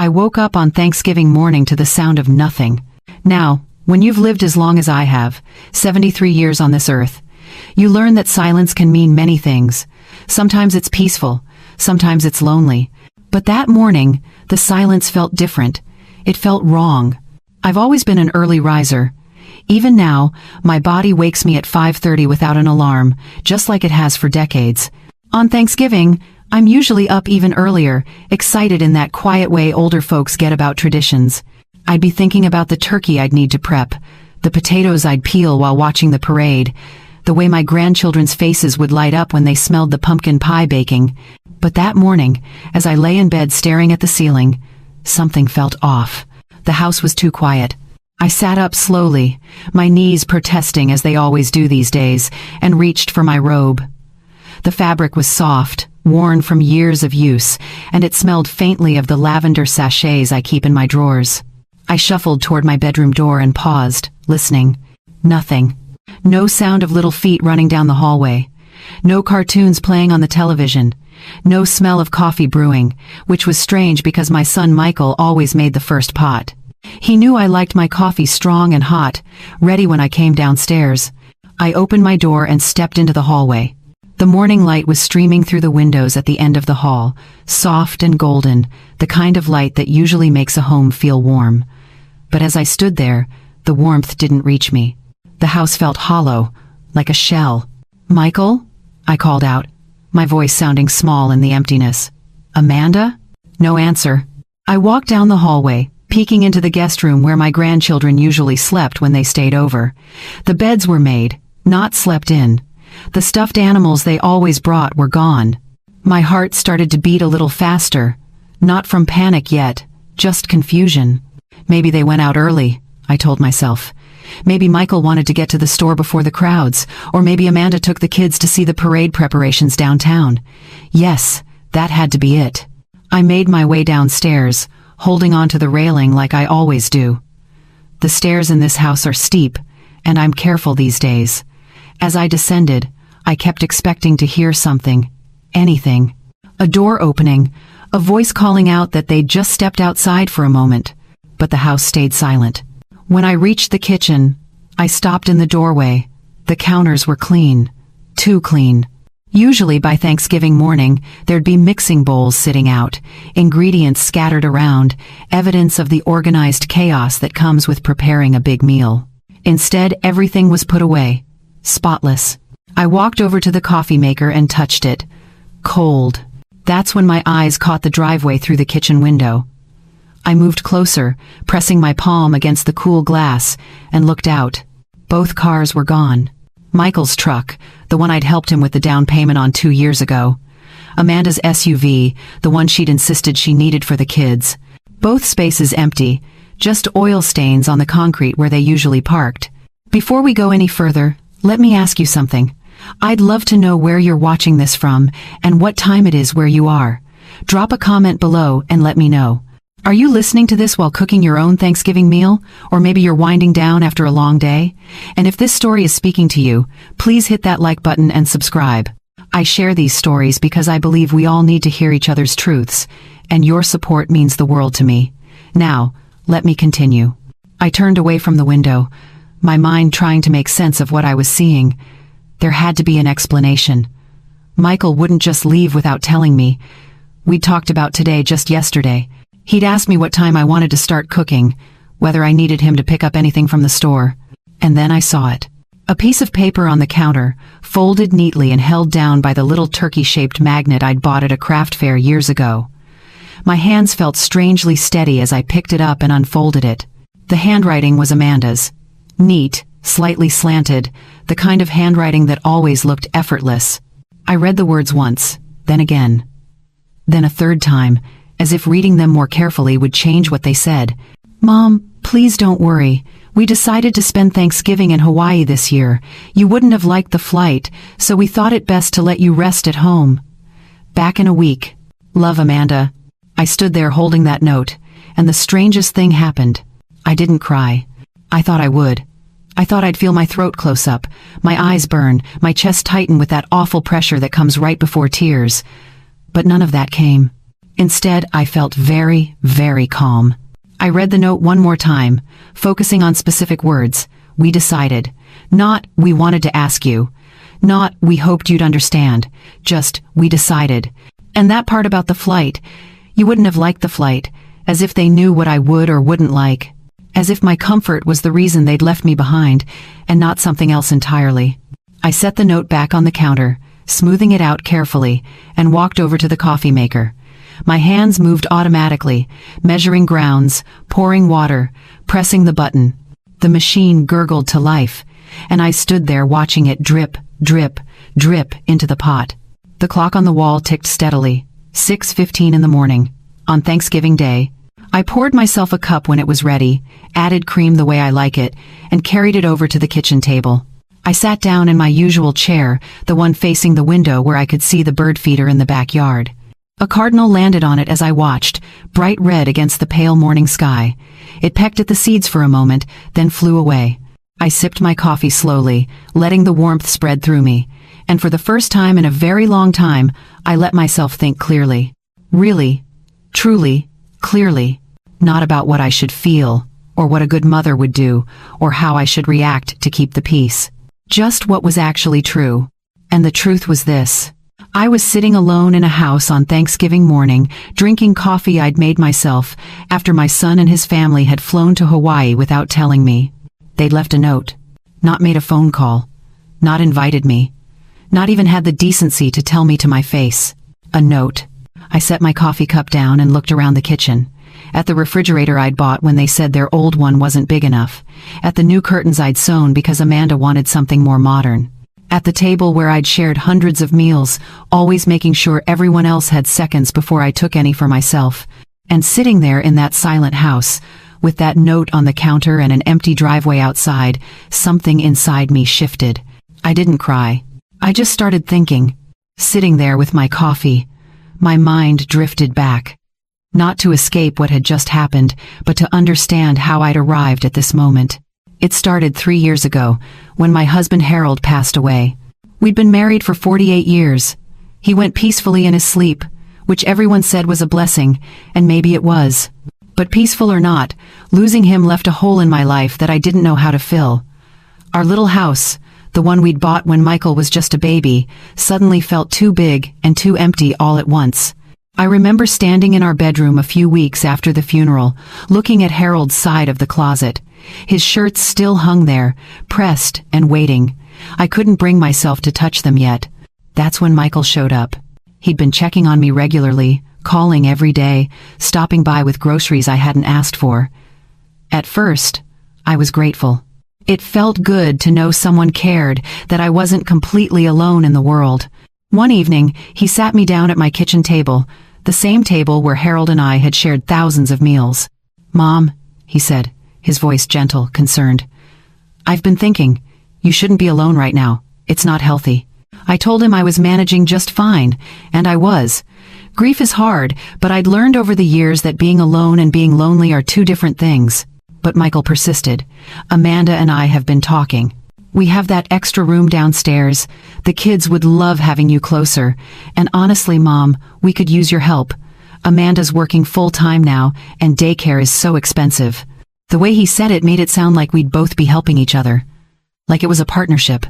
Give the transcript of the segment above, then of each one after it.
I woke up on Thanksgiving morning to the sound of nothing. Now, when you've lived as long as I have, 73 years on this earth, you learn that silence can mean many things. Sometimes it's peaceful, sometimes it's lonely. But that morning, the silence felt different. It felt wrong. I've always been an early riser. Even now, my body wakes me at 5:30 without an alarm, just like it has for decades. On Thanksgiving, I'm usually up even earlier, excited in that quiet way older folks get about traditions. I'd be thinking about the turkey I'd need to prep, the potatoes I'd peel while watching the parade, the way my grandchildren's faces would light up when they smelled the pumpkin pie baking. But that morning, as I lay in bed staring at the ceiling, something felt off. The house was too quiet. I sat up slowly, my knees protesting as they always do these days, and reached for my robe. The fabric was soft, worn from years of use, and it smelled faintly of the lavender sachets I keep in my drawers. I shuffled toward my bedroom door and paused, listening. Nothing. No sound of little feet running down the hallway. No cartoons playing on the television. No smell of coffee brewing, which was strange because my son Michael always made the first pot. He knew I liked my coffee strong and hot, ready when I came downstairs. I opened my door and stepped into the hallway. The morning light was streaming through the windows at the end of the hall, soft and golden, the kind of light that usually makes a home feel warm. But as I stood there, the warmth didn't reach me. The house felt hollow, like a shell. "Michael?" I called out, my voice sounding small in the emptiness. "Amanda?" No answer. I walked down the hallway, peeking into the guest room where my grandchildren usually slept when they stayed over. The beds were made, not slept in. The stuffed animals they always brought were gone. My heart started to beat a little faster. Not from panic yet, just confusion. Maybe they went out early, I told myself. Maybe Michael wanted to get to the store before the crowds, or maybe Amanda took the kids to see the parade preparations downtown. Yes, that had to be it. I made my way downstairs, holding onto the railing like I always do. The stairs in this house are steep, and I'm careful these days. As I descended, I kept expecting to hear something, anything. A door opening, a voice calling out that they'd just stepped outside for a moment, but the house stayed silent. When I reached the kitchen, I stopped in the doorway. The counters were clean, too clean. Usually by Thanksgiving morning, there'd be mixing bowls sitting out, ingredients scattered around, evidence of the organized chaos that comes with preparing a big meal. Instead, everything was put away, spotless. I walked over to the coffee maker and touched it. Cold. That's when my eyes caught the driveway through the kitchen window. I moved closer, pressing my palm against the cool glass, and looked out. Both cars were gone. Michael's truck, the one I'd helped him with the down payment on 2 years ago. Amanda's SUV, the one she'd insisted she needed for the kids. Both spaces empty, just oil stains on the concrete where they usually parked. Before we go any further, let me ask you something. I'd love to know where you're watching this from and what time it is where you are. Drop a comment below and let me know. Are you listening to this while cooking your own Thanksgiving meal? Or maybe you're winding down after a long day? And if this story is speaking to you, please hit that like button and subscribe. I share these stories because I believe we all need to hear each other's truths, and your support means the world to me. Now, let me continue. I turned away from the window, my mind trying to make sense of what I was seeing. There had to be an explanation. Michael wouldn't just leave without telling me. We'd talked about today just yesterday. He'd asked me what time I wanted to start cooking, whether I needed him to pick up anything from the store. And then I saw it. A piece of paper on the counter, folded neatly and held down by the little turkey-shaped magnet I'd bought at a craft fair years ago. My hands felt strangely steady as I picked it up and unfolded it. The handwriting was Amanda's. Neat, slightly slanted, the kind of handwriting that always looked effortless. I read the words once, then again. Then a third time, as if reading them more carefully would change what they said. "Mom, please don't worry. We decided to spend Thanksgiving in Hawaii this year. You wouldn't have liked the flight, so we thought it best to let you rest at home. Back in a week. Love, Amanda." I stood there holding that note, and the strangest thing happened. I didn't cry. I thought I would. I thought I'd feel my throat close up, my eyes burn, my chest tighten with that awful pressure that comes right before tears. But none of that came. Instead, I felt very, very calm. I read the note one more time, focusing on specific words. We decided. Not, we wanted to ask you. Not, we hoped you'd understand. Just, we decided. And that part about the flight. You wouldn't have liked the flight. As if they knew what I would or wouldn't like. As if my comfort was the reason they'd left me behind, and not something else entirely. I set the note back on the counter, smoothing it out carefully, and walked over to the coffee maker. My hands moved automatically, measuring grounds, pouring water, pressing the button. The machine gurgled to life, and I stood there watching it drip, drip, drip into the pot. The clock on the wall ticked steadily. 6:15 in the morning. On Thanksgiving Day. I poured myself a cup when it was ready, added cream the way I like it, and carried it over to the kitchen table. I sat down in my usual chair, the one facing the window where I could see the bird feeder in the backyard. A cardinal landed on it as I watched, bright red against the pale morning sky. It pecked at the seeds for a moment, then flew away. I sipped my coffee slowly, letting the warmth spread through me, and for the first time in a very long time, I let myself think clearly. Really, truly, clearly. Not about what I should feel, or what a good mother would do, or how I should react to keep the peace. Just what was actually true. And the truth was this. I was sitting alone in a house on Thanksgiving morning, drinking coffee I'd made myself, after my son and his family had flown to Hawaii without telling me. They'd left a note. Not made a phone call. Not invited me. Not even had the decency to tell me to my face. A note. I set my coffee cup down and looked around the kitchen. At the refrigerator I'd bought when they said their old one wasn't big enough. At the new curtains I'd sewn because Amanda wanted something more modern. At the table where I'd shared hundreds of meals, always making sure everyone else had seconds before I took any for myself. And sitting there in that silent house, with that note on the counter and an empty driveway outside, something inside me shifted. I didn't cry. I just started thinking. Sitting there with my coffee, my mind drifted back. Not to escape what had just happened, but to understand how I'd arrived at this moment. It started 3 years ago, when my husband Harold passed away. We'd been married for 48 years. He went peacefully in his sleep, which everyone said was a blessing, and maybe it was. But peaceful or not, losing him left a hole in my life that I didn't know how to fill. Our little house, the one we'd bought when Michael was just a baby, suddenly felt too big and too empty all at once. I remember standing in our bedroom a few weeks after the funeral, looking at Harold's side of the closet. His shirts still hung there, pressed and waiting. I couldn't bring myself to touch them yet. That's when Michael showed up. He'd been checking on me regularly, calling every day, stopping by with groceries I hadn't asked for. At first, I was grateful. It felt good to know someone cared, that I wasn't completely alone in the world. One evening, he sat me down at my kitchen table, the same table where Harold and I had shared thousands of meals. "Mom," he said, his voice gentle, concerned. "I've been thinking, you shouldn't be alone right now. It's not healthy." I told him I was managing just fine, and I was. Grief is hard, but I'd learned over the years that being alone and being lonely are two different things. But Michael persisted. "Amanda and I have been talking. We have that extra room downstairs. The kids would love having you closer. And honestly, Mom, we could use your help. Amanda's working full-time now, and daycare is so expensive." The way he said it made it sound like we'd both be helping each other. Like it was a partnership.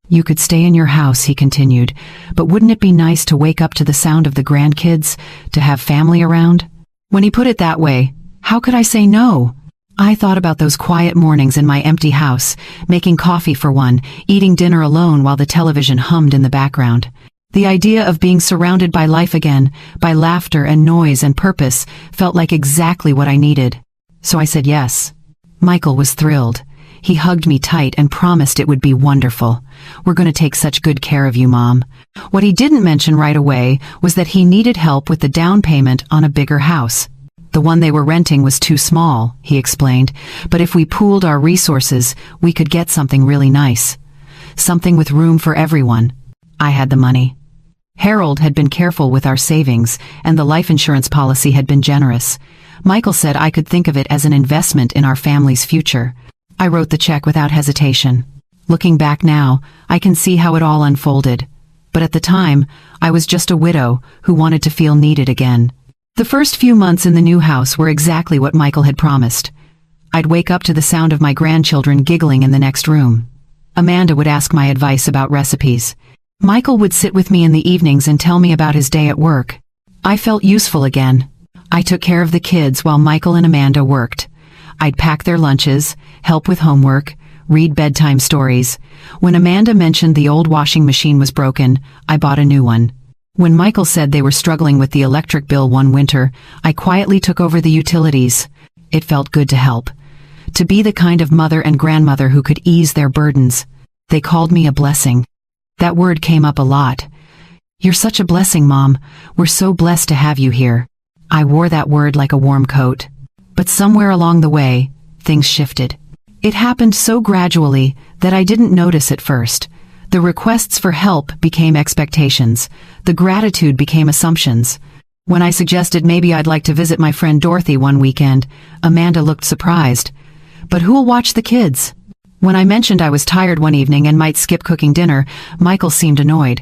"You could stay in your house," he continued, "but wouldn't it be nice to wake up to the sound of the grandkids, to have family around?" When he put it that way, how could I say no? I thought about those quiet mornings in my empty house, making coffee for one, eating dinner alone while the television hummed in the background. The idea of being surrounded by life again, by laughter and noise and purpose, felt like exactly what I needed. So I said yes. Michael was thrilled. He hugged me tight and promised it would be wonderful. "We're going to take such good care of you, Mom." What he didn't mention right away was that he needed help with the down payment on a bigger house. The one they were renting was too small, he explained, but if we pooled our resources, we could get something really nice. Something with room for everyone. I had the money. Harold had been careful with our savings, and the life insurance policy had been generous. Michael said I could think of it as an investment in our family's future. I wrote the check without hesitation. Looking back now, I can see how it all unfolded. But at the time, I was just a widow who wanted to feel needed again. The first few months in the new house were exactly what Michael had promised. I'd wake up to the sound of my grandchildren giggling in the next room. Amanda would ask my advice about recipes. Michael would sit with me in the evenings and tell me about his day at work. I felt useful again. I took care of the kids while Michael and Amanda worked. I'd pack their lunches, help with homework, read bedtime stories. When Amanda mentioned the old washing machine was broken, I bought a new one. When Michael said they were struggling with the electric bill one winter, I quietly took over the utilities. It felt good to help. To be the kind of mother and grandmother who could ease their burdens. They called me a blessing. That word came up a lot. "You're such a blessing, Mom. We're so blessed to have you here." I wore that word like a warm coat. But somewhere along the way, things shifted. It happened so gradually that I didn't notice at first. The requests for help became expectations. The gratitude became assumptions. When I suggested maybe I'd like to visit my friend Dorothy one weekend, Amanda looked surprised. "But who'll watch the kids?" When I mentioned I was tired one evening and might skip cooking dinner, Michael seemed annoyed.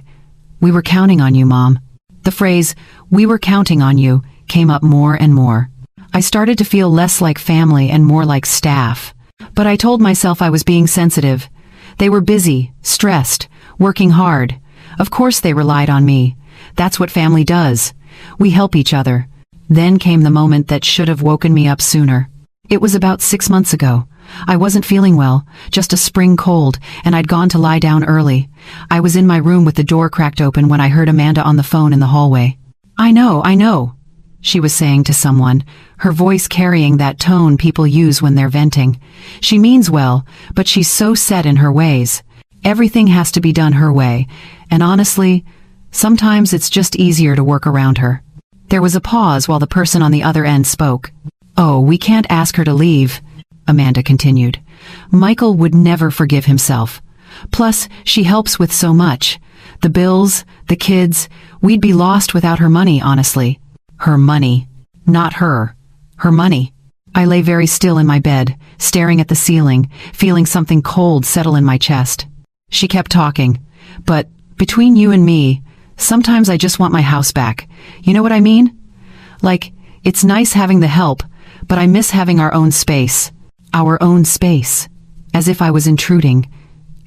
"We were counting on you, Mom." The phrase, "we were counting on you," came up more and more. I started to feel less like family and more like staff. But I told myself I was being sensitive. They were busy, stressed, working hard. Of course they relied on me. That's what family does. We help each other. Then came the moment that should have woken me up sooner. It was about 6 months ago. I wasn't feeling well, just a spring cold, and I'd gone to lie down early. I was in my room with the door cracked open when I heard Amanda on the phone in the hallway. I know, she was saying to someone, her voice carrying that tone people use when they're venting. She means well, but she's so set in her ways. Everything has to be done her way, and honestly, sometimes it's just easier to work around her. There was a pause while the person on the other end spoke. "Oh, we can't ask her to leave," Amanda continued. "Michael would never forgive himself. Plus, she helps with so much. The bills, the kids, we'd be lost without her money, honestly." Her money. Not her. Her money. I lay very still in my bed, staring at the ceiling, feeling something cold settle in my chest. She kept talking. "But, between you and me, sometimes I just want my house back. You know what I mean? Like, it's nice having the help, but I miss having our own space. Our own space." As if I was intruding.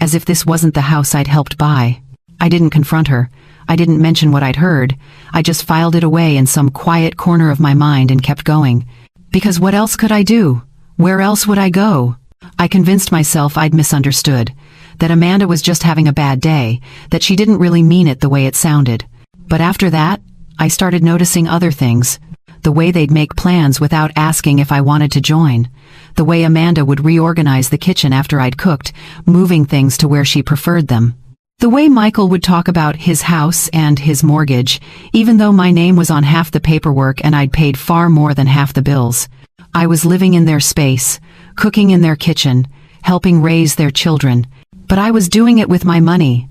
As if this wasn't the house I'd helped buy. I didn't confront her. I didn't mention what I'd heard. I just filed it away in some quiet corner of my mind and kept going. Because what else could I do? Where else would I go? I convinced myself I'd misunderstood. That Amanda was just having a bad day. That she didn't really mean it the way it sounded. But after that, I started noticing other things. The way they'd make plans without asking if I wanted to join. The way Amanda would reorganize the kitchen after I'd cooked, moving things to where she preferred them. The way Michael would talk about his house and his mortgage, even though my name was on half the paperwork and I'd paid far more than half the bills. I was living in their space, cooking in their kitchen, helping raise their children. But I was doing it with my money,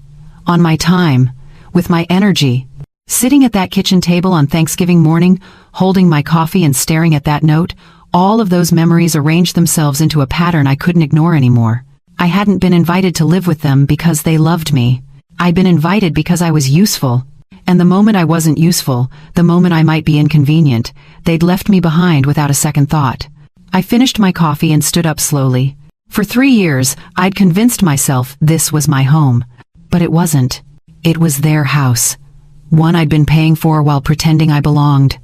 on my time, with my energy. Sitting at that kitchen table on Thanksgiving morning, holding my coffee and staring at that note, all of those memories arranged themselves into a pattern I couldn't ignore anymore. I hadn't been invited to live with them because they loved me. I'd been invited because I was useful. And the moment I wasn't useful, the moment I might be inconvenient, they'd left me behind without a second thought. I finished my coffee and stood up slowly. For 3 years, I'd convinced myself this was my home. But it wasn't. It was their house. One I'd been paying for while pretending I belonged.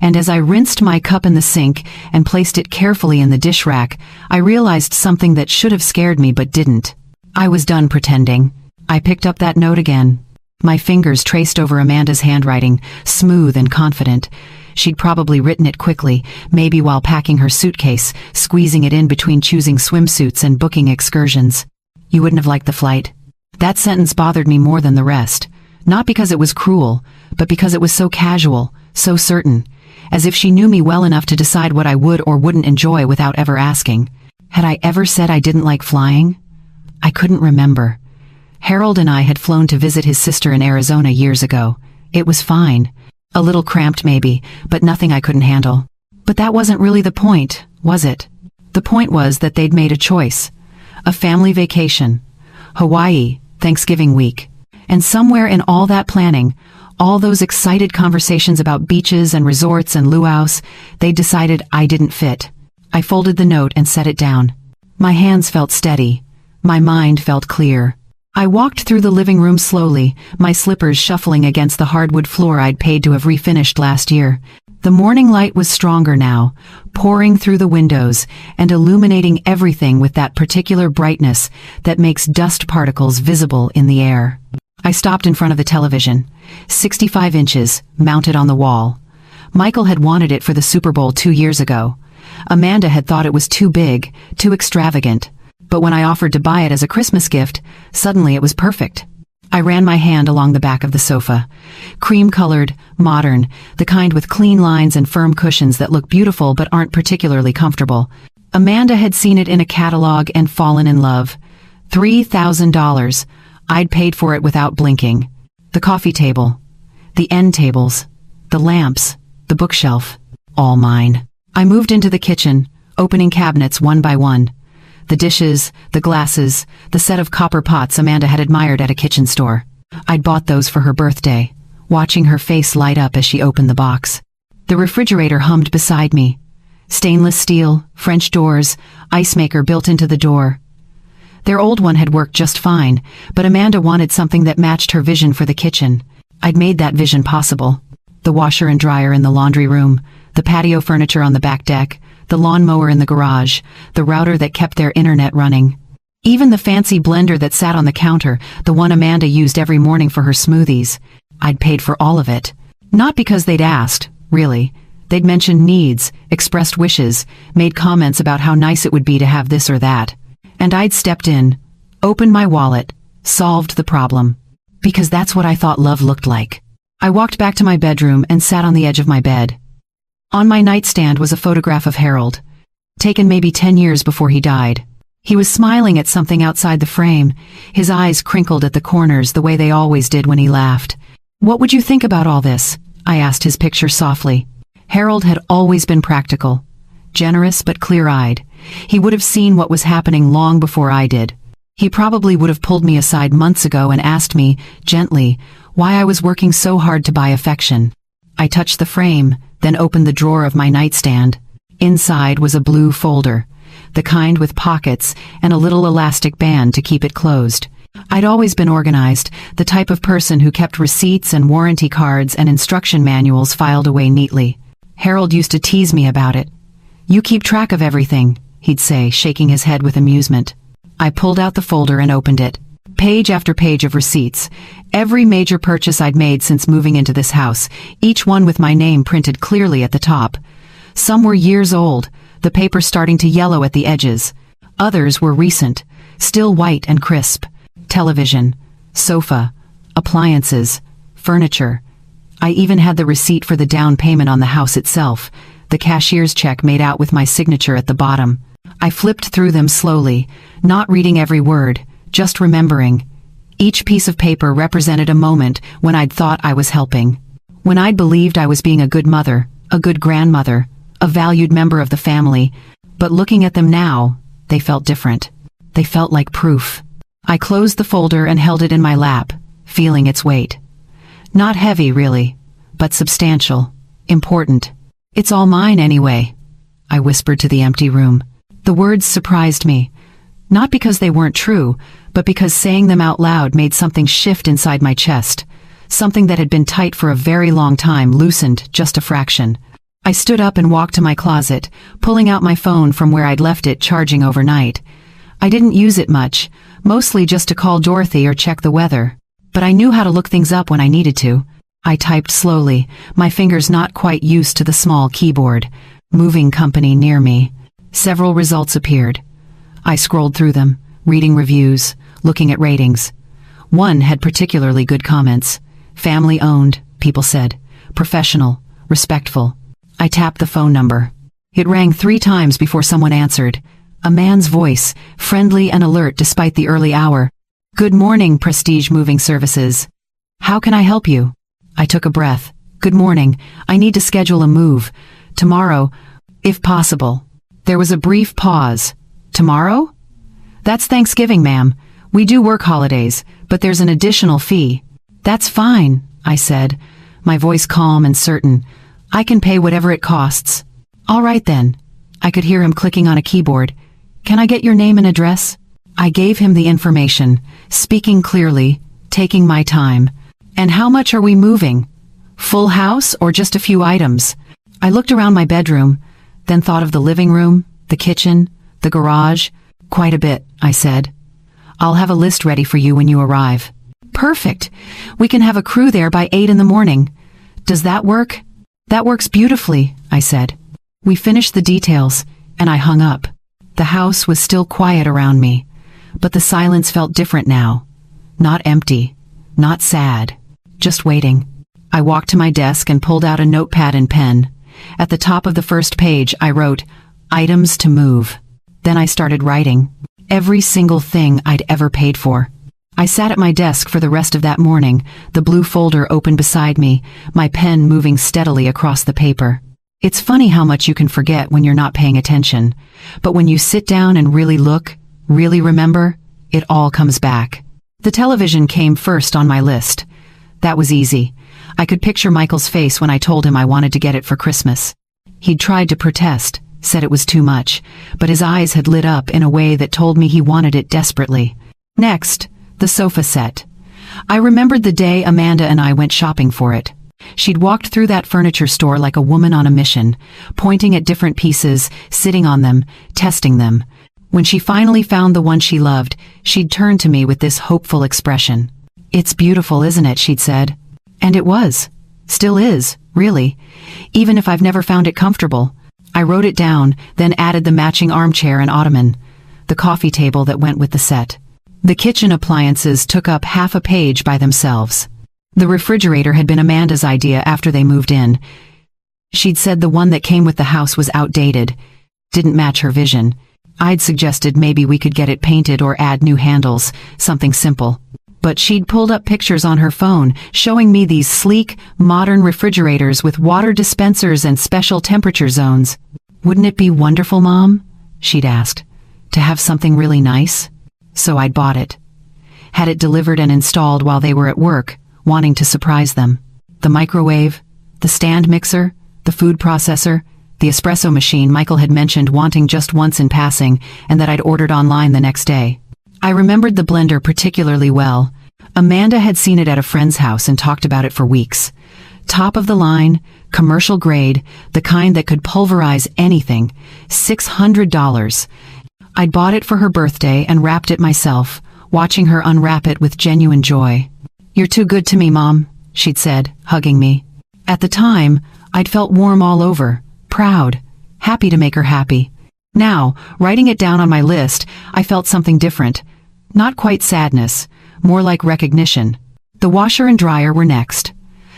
And as I rinsed my cup in the sink and placed it carefully in the dish rack, I realized something that should have scared me but didn't. I was done pretending. I picked up that note again. My fingers traced over Amanda's handwriting, smooth and confident. She'd probably written it quickly, maybe while packing her suitcase, squeezing it in between choosing swimsuits and booking excursions. "You wouldn't have liked the flight." That sentence bothered me more than the rest. Not because it was cruel, but because it was so casual, so certain. As if she knew me well enough to decide what I would or wouldn't enjoy without ever asking. Had I ever said I didn't like flying? I couldn't remember. Harold and I had flown to visit his sister in Arizona years ago. It was fine. A little cramped maybe, but nothing I couldn't handle. But that wasn't really the point, was it? The point was that they'd made a choice. A family vacation. Hawaii, Thanksgiving week. And somewhere in all that planning, All those excited conversations about beaches and resorts and luau's, they decided I didn't fit. I folded the note and set it down. My hands felt steady. My mind felt clear. I walked through the living room slowly, my slippers shuffling against the hardwood floor I'd paid to have refinished last year. The morning light was stronger now, pouring through the windows and illuminating everything with that particular brightness that makes dust particles visible in the air. I stopped in front of the television, 65 inches, mounted on the wall. Michael had wanted it for the Super Bowl 2 years ago. Amanda had thought it was too big, too extravagant. But when I offered to buy it as a Christmas gift, suddenly it was perfect. I ran my hand along the back of the sofa. Cream-colored, modern, the kind with clean lines and firm cushions that look beautiful but aren't particularly comfortable. Amanda had seen it in a catalog and fallen in love. $3,000. I'd paid for it without blinking. The coffee table, the end tables, the lamps, the bookshelf, all mine. I moved into the kitchen, opening cabinets one by one. The dishes, the glasses, the set of copper pots Amanda had admired at a kitchen store. I'd bought those for her birthday, watching her face light up as she opened the box. The refrigerator hummed beside me. Stainless steel, French doors, ice maker built into the door. Their old one had worked just fine, but Amanda wanted something that matched her vision for the kitchen. I'd made that vision possible. The washer and dryer in the laundry room, the patio furniture on the back deck, the lawnmower in the garage, the router that kept their internet running. Even the fancy blender that sat on the counter, the one Amanda used every morning for her smoothies. I'd paid for all of it. Not because they'd asked, really. They'd mentioned needs, expressed wishes, made comments about how nice it would be to have this or that. And I'd stepped in, opened my wallet, solved the problem. Because that's what I thought love looked like. I walked back to my bedroom and sat on the edge of my bed. On my nightstand was a photograph of Harold, taken maybe 10 years before he died. He was smiling at something outside the frame, his eyes crinkled at the corners the way they always did when he laughed. "What would you think about all this?" I asked his picture softly. Harold had always been practical, generous but clear-eyed. He would have seen what was happening long before I did. He probably would have pulled me aside months ago and asked me, gently, why I was working so hard to buy affection. I touched the frame, then opened the drawer of my nightstand. Inside was a blue folder, the kind with pockets and a little elastic band to keep it closed. I'd always been organized, the type of person who kept receipts and warranty cards and instruction manuals filed away neatly. Harold used to tease me about it. "You keep track of everything," he'd say, shaking his head with amusement. I pulled out the folder and opened it. Page after page of receipts. Every major purchase I'd made since moving into this house, each one with my name printed clearly at the top. Some were years old, the paper starting to yellow at the edges. Others were recent, still white and crisp. Television, sofa, appliances, furniture. I even had the receipt for the down payment on the house itself, the cashier's check made out with my signature at the bottom. I flipped through them slowly, not reading every word, just remembering. Each piece of paper represented a moment when I'd thought I was helping. When I'd believed I was being a good mother, a good grandmother, a valued member of the family. But looking at them now, they felt different. They felt like proof. I closed the folder and held it in my lap, feeling its weight. Not heavy, really, but substantial, important. "It's all mine anyway," I whispered to the empty room. The words surprised me, not because they weren't true, but because saying them out loud made something shift inside my chest. Something that had been tight for a very long time loosened just a fraction. I stood up and walked to my closet, pulling out my phone from where I'd left it charging overnight. I didn't use it much, mostly just to call Dorothy or check the weather. But I knew how to look things up when I needed to. I typed slowly, my fingers not quite used to the small keyboard. Moving company near me. Several results appeared. I scrolled through them, reading reviews, looking at ratings. One had particularly good comments. Family owned, people said. Professional, respectful. I tapped the phone number. It rang 3 times before someone answered. A man's voice, friendly and alert despite the early hour. "Good morning, Prestige Moving Services. How can I help you?" I took a breath. "Good morning. I need to schedule a move. Tomorrow, if possible." There was a brief pause. "Tomorrow?" "That's Thanksgiving, ma'am. We do work holidays, but there's an additional fee." "That's fine," I said, my voice calm and certain. "I can pay whatever it costs." "All right then." I could hear him clicking on a keyboard. "Can I get your name and address?" I gave him the information, speaking clearly, taking my time. "And how much are we moving? Full house or just a few items?" I looked around my bedroom, then thought of the living room, the kitchen, the garage. "Quite a bit," I said. "I'll have a list ready for you when you arrive." "Perfect. We can have a crew there by 8 in the morning. Does that work?" "That works beautifully," I said. We finished the details, and I hung up. The house was still quiet around me, but the silence felt different now. Not empty, not sad, just waiting. I walked to my desk and pulled out a notepad and pen. At the top of the first page, I wrote, "Items to move." Then I started writing. Every single thing I'd ever paid for. I sat at my desk for the rest of that morning, the blue folder open beside me, my pen moving steadily across the paper. It's funny how much you can forget when you're not paying attention. But when you sit down and really look, really remember, it all comes back. The television came first on my list. That was easy. I could picture Michael's face when I told him I wanted to get it for Christmas. He'd tried to protest, said it was too much, but his eyes had lit up in a way that told me he wanted it desperately. Next, the sofa set. I remembered the day Amanda and I went shopping for it. She'd walked through that furniture store like a woman on a mission, pointing at different pieces, sitting on them, testing them. When she finally found the one she loved, she'd turned to me with this hopeful expression. "It's beautiful, isn't it?" she'd said. And it was. Still is, really. Even if I've never found it comfortable. I wrote it down, then added the matching armchair and ottoman, the coffee table that went with the set. The kitchen appliances took up half a page by themselves. The refrigerator had been Amanda's idea after they moved in. She'd said the one that came with the house was outdated, didn't match her vision. I'd suggested maybe we could get it painted or add new handles, something simple. But she'd pulled up pictures on her phone, showing me these sleek, modern refrigerators with water dispensers and special temperature zones. "Wouldn't it be wonderful, Mom?" she'd asked. "To have something really nice?" So I'd bought it. Had it delivered and installed while they were at work, wanting to surprise them. The microwave, the stand mixer, the food processor, the espresso machine Michael had mentioned wanting just once in passing, and that I'd ordered online the next day. I remembered the blender particularly well. Amanda had seen it at a friend's house and talked about it for weeks. Top of the line, commercial grade, the kind that could pulverize anything. $600. I'd bought it for her birthday and wrapped it myself, watching her unwrap it with genuine joy. "You're too good to me, Mom," she'd said, hugging me. At the time, I'd felt warm all over, proud, happy to make her happy. Now, writing it down on my list, I felt something different. Not quite sadness, more like recognition. The washer and dryer were next.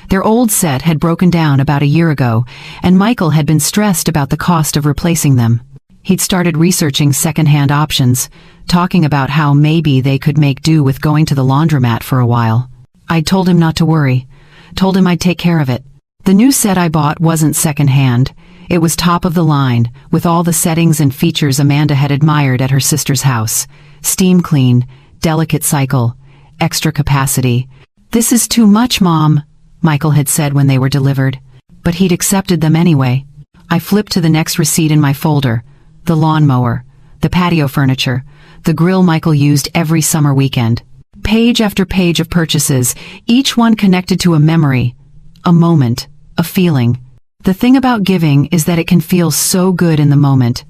Their old set had broken down about a year ago, and Michael had been stressed about the cost of replacing them. He'd started researching second-hand options, talking about how maybe they could make do with going to the laundromat for a while. I'd told him not to worry, told him I'd take care of it. The new set I bought wasn't second-hand. It was top of the line, with all the settings and features Amanda had admired at her sister's house. Steam clean, delicate cycle, extra capacity. "This is too much, Mom," Michael had said when they were delivered. But he'd accepted them anyway. I flipped to the next receipt in my folder. The lawnmower, the patio furniture, the grill Michael used every summer weekend. Page after page of purchases, each one connected to a memory, a moment, a feeling. The thing about giving is that it can feel so good in the moment.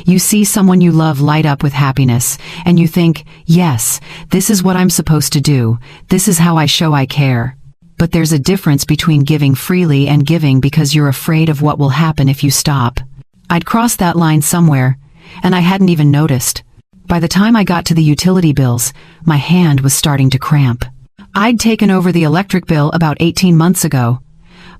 You see someone you love light up with happiness, and you think, yes, this is what I'm supposed to do. This is how I show I care. But there's a difference between giving freely and giving because you're afraid of what will happen if you stop. I'd crossed that line somewhere, and I hadn't even noticed. By the time I got to the utility bills, my hand was starting to cramp. I'd taken over the electric bill about 18 months ago.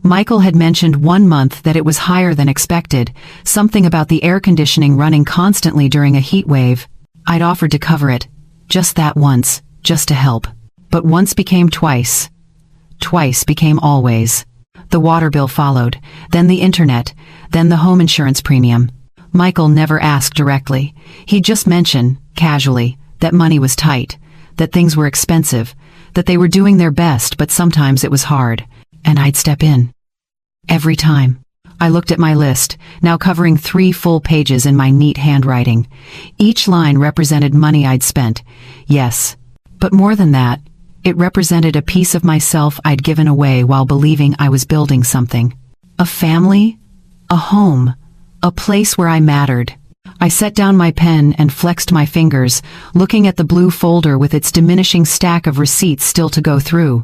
Michael had mentioned one month that it was higher than expected, something about the air conditioning running constantly during a heat wave. I'd offered to cover it, just that once, just to help. But once became twice. Twice became always. The water bill followed, then the internet, then the home insurance premium. Michael never asked directly. He'd just mention, casually, that money was tight, that things were expensive, that they were doing their best but sometimes it was hard. and I'd step in. Every time. I looked at my list, now covering 3 full pages in my neat handwriting. Each line represented money I'd spent. Yes. But more than that, it represented a piece of myself I'd given away while believing I was building something. A family, a home, a place where I mattered. I set down my pen and flexed my fingers, looking at the blue folder with its diminishing stack of receipts still to go through.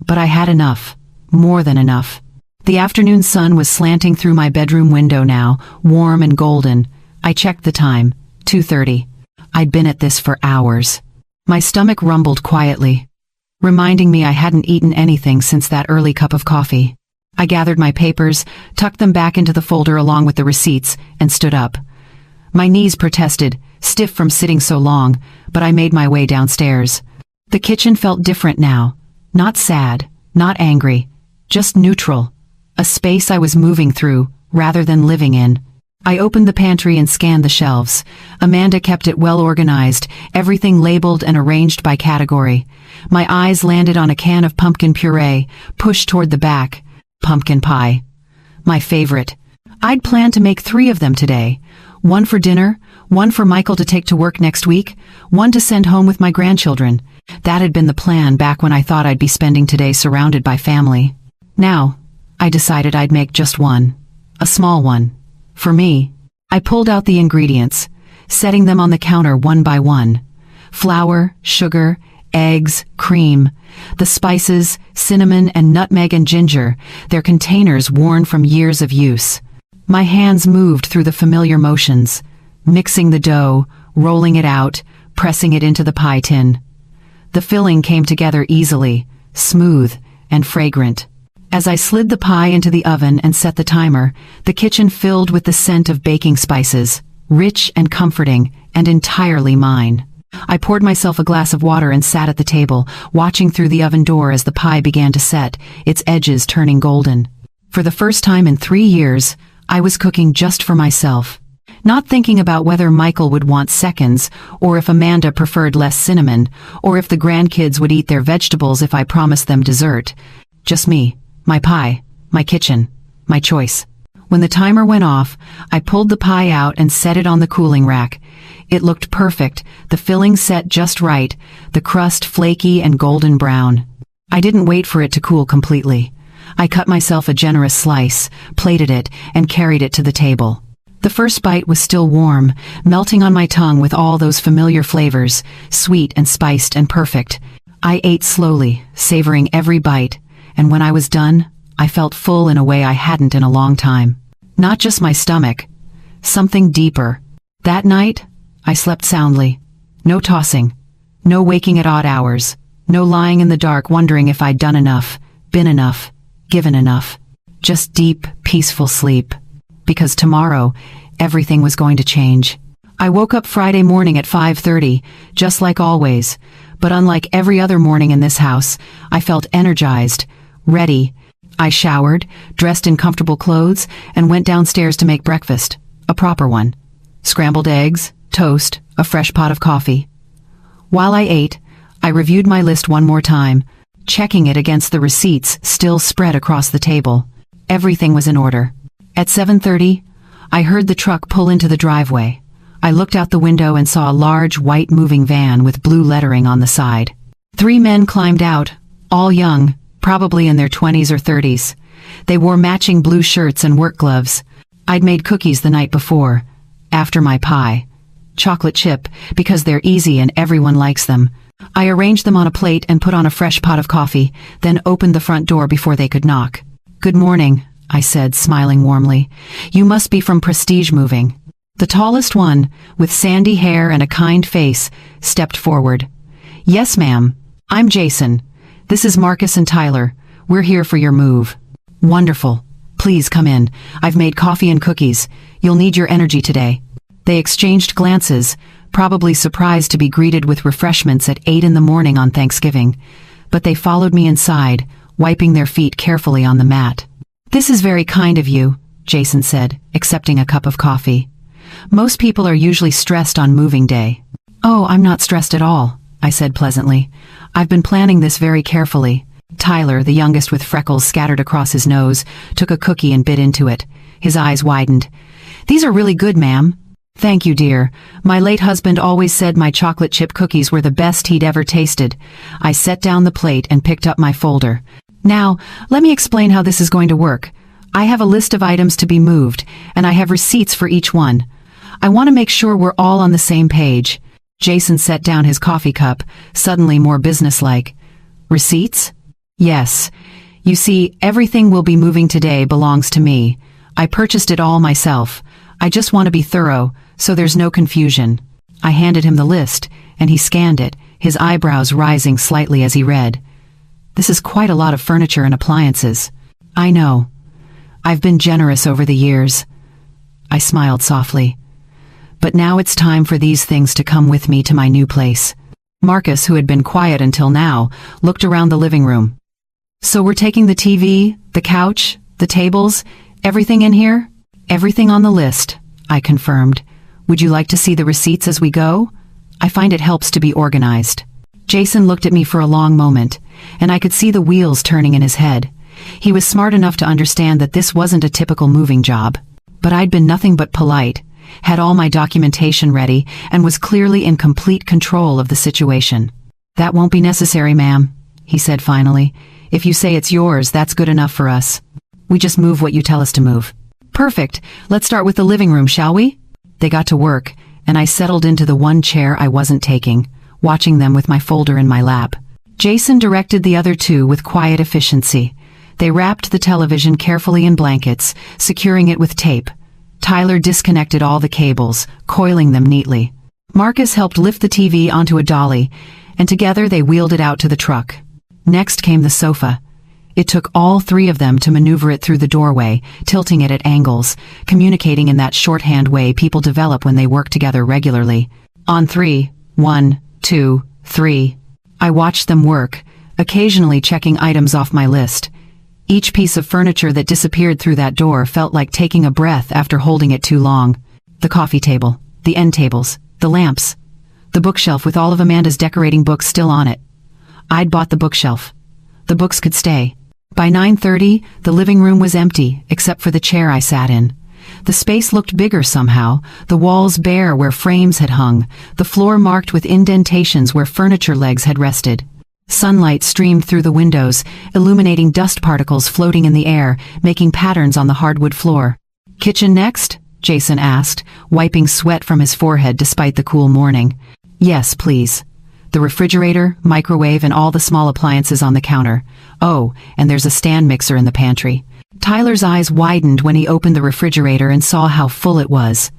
But I had enough. More than enough. The afternoon sun was slanting through my bedroom window now, warm and golden. I checked the time. 2:30. I'd been at this for hours. My stomach rumbled quietly, reminding me I hadn't eaten anything since that early cup of coffee. I gathered my papers, tucked them back into the folder along with the receipts, and stood up. My knees protested, stiff from sitting so long, but I made my way downstairs. The kitchen felt different now. Not sad, not angry, just neutral. A space I was moving through, rather than living in. I opened the pantry and scanned the shelves. Amanda kept it well organized, everything labeled and arranged by category. My eyes landed on a can of pumpkin puree, pushed toward the back. Pumpkin pie. My favorite. I'd planned to make 3 of them today. 1 for dinner, 1 for Michael to take to work next week, 1 to send home with my grandchildren. That had been the plan back when I thought I'd be spending today surrounded by family. Now, I decided I'd make just 1. A small one. For me. I pulled out the ingredients, setting them on the counter one by one. Flour, sugar, eggs, cream. The spices, cinnamon and nutmeg and ginger, their containers worn from years of use. My hands moved through the familiar motions, mixing the dough, rolling it out, pressing it into the pie tin. The filling came together easily, smooth and fragrant. As I slid the pie into the oven and set the timer, the kitchen filled with the scent of baking spices, rich and comforting, and entirely mine. I poured myself a glass of water and sat at the table, watching through the oven door as the pie began to set, its edges turning golden. For the first time in 3 years, I was cooking just for myself. Not thinking about whether Michael would want seconds, or if Amanda preferred less cinnamon, or if the grandkids would eat their vegetables if I promised them dessert. Just me. My pie, my kitchen, my choice. When the timer went off, I pulled the pie out and set it on the cooling rack. It looked perfect, the filling set just right, the crust flaky and golden brown. I didn't wait for it to cool completely. I cut myself a generous slice, plated it, and carried it to the table. The first bite was still warm, melting on my tongue with all those familiar flavors, sweet and spiced and perfect. I ate slowly, savoring every bite. And when I was done, I felt full in a way I hadn't in a long time. Not just my stomach. Something deeper. That night, I slept soundly. No tossing. No waking at odd hours. No lying in the dark wondering if I'd done enough, been enough, given enough. Just deep, peaceful sleep. Because tomorrow, everything was going to change. I woke up Friday morning at 5:30, just like always. But unlike every other morning in this house, I felt energized. Ready. I showered, dressed in comfortable clothes, and went downstairs to make breakfast. A proper one. Scrambled eggs, toast, a fresh pot of coffee. While I ate, I reviewed my list one more time, checking it against the receipts still spread across the table. Everything was in order. At 7:30, I heard the truck pull into the driveway. I looked out the window and saw a large white moving van with blue lettering on the side. 3 men climbed out, all young, probably in their 20s or 30s. They wore matching blue shirts and work gloves. I'd made cookies the night before, after my pie. Chocolate chip, because they're easy and everyone likes them. I arranged them on a plate and put on a fresh pot of coffee, then opened the front door before they could knock. "Good morning," I said, smiling warmly. "You must be from Prestige Moving." The tallest one, with sandy hair and a kind face, stepped forward. "Yes, ma'am. I'm Jason. This is Marcus and Tyler. We're here for your move." "Wonderful. Please come in. I've made coffee and cookies. You'll need your energy today." They exchanged glances, probably surprised to be greeted with refreshments at 8 in the morning on Thanksgiving. But they followed me inside, wiping their feet carefully on the mat. "This is very kind of you," Jason said, accepting a cup of coffee. "Most people are usually stressed on moving day." "Oh, I'm not stressed at all," I said pleasantly. "I've been planning this very carefully. Tyler, the youngest with freckles scattered across his nose, took a cookie and bit into it. His eyes widened. "These are really good, ma'am." "Thank you, dear. My late husband always said my chocolate chip cookies were the best he'd ever tasted." I set down the plate and picked up my folder. "Now, let me explain how this is going to work. I have a list of items to be moved, and I have receipts for each one. I want to make sure we're all on the same page." Jason set down his coffee cup, suddenly more businesslike. "Receipts?" "Yes. You see, everything we'll be moving today belongs to me. I purchased it all myself. I just want to be thorough, so there's no confusion." I handed him the list, and he scanned it, his eyebrows rising slightly as he read. "This is quite a lot of furniture and appliances." "I know. I've been generous over the years." I smiled softly. "But now it's time for these things to come with me to my new place." Marcus, who had been quiet until now, looked around the living room. "So we're taking the TV, the couch, the tables, everything in here?" "Everything on the list," I confirmed. "Would you like to see the receipts as we go? I find it helps to be organized." Jason looked at me for a long moment, and I could see the wheels turning in his head. He was smart enough to understand that this wasn't a typical moving job. But I'd been nothing but polite, had all my documentation ready, and was clearly in complete control of the situation. "That won't be necessary, ma'am," he said finally. "If you say it's yours, that's good enough for us. We just move what you tell us to move." "Perfect. Let's start with the living room, shall we?" They got to work, and I settled into the one chair I wasn't taking, watching them with my folder in my lap. Jason directed the other two with quiet efficiency. They wrapped the television carefully in blankets, securing it with tape. Tyler disconnected all the cables, coiling them neatly. Marcus helped lift the TV onto a dolly, and together they wheeled it out to the truck. Next came the sofa. It took all three of them to maneuver it through the doorway, tilting it at angles, communicating in that shorthand way people develop when they work together regularly. On three, 1, 2, 3. I watched them work, occasionally checking items off my list. Each piece of furniture that disappeared through that door felt like taking a breath after holding it too long. The coffee table, the end tables, the lamps, the bookshelf with all of Amanda's decorating books still on it. I'd bought the bookshelf. The books could stay. By 9:30, the living room was empty, except for the chair I sat in. The space looked bigger somehow, the walls bare where frames had hung, the floor marked with indentations where furniture legs had rested. Sunlight streamed through the windows, illuminating dust particles floating in the air, making patterns on the hardwood floor. "Kitchen next?" Jason asked, wiping sweat from his forehead despite the cool morning. "Yes, please. The refrigerator, microwave, and all the small appliances on the counter. Oh, and there's a stand mixer in the pantry." Tyler's eyes widened when he opened the refrigerator and saw how full it was.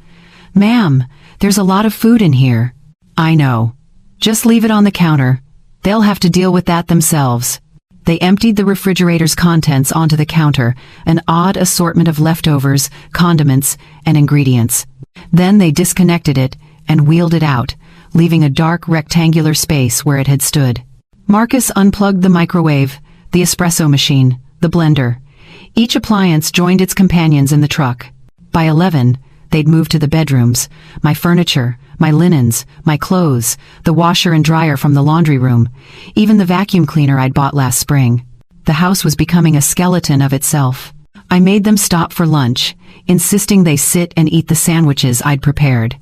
"Ma'am, there's a lot of food in here." "I know. Just leave it on the counter. They'll have to deal with that themselves." They emptied the refrigerator's contents onto the counter, an odd assortment of leftovers, condiments, and ingredients. Then they disconnected it and wheeled it out, leaving a dark rectangular space where it had stood. Marcus unplugged the microwave, the espresso machine, the blender. Each appliance joined its companions in the truck. By 11, they'd moved to the bedrooms, my furniture, my linens, my clothes, the washer and dryer from the laundry room, even the vacuum cleaner I'd bought last spring. The house was becoming a skeleton of itself. I made them stop for lunch, insisting they sit and eat the sandwiches I'd prepared.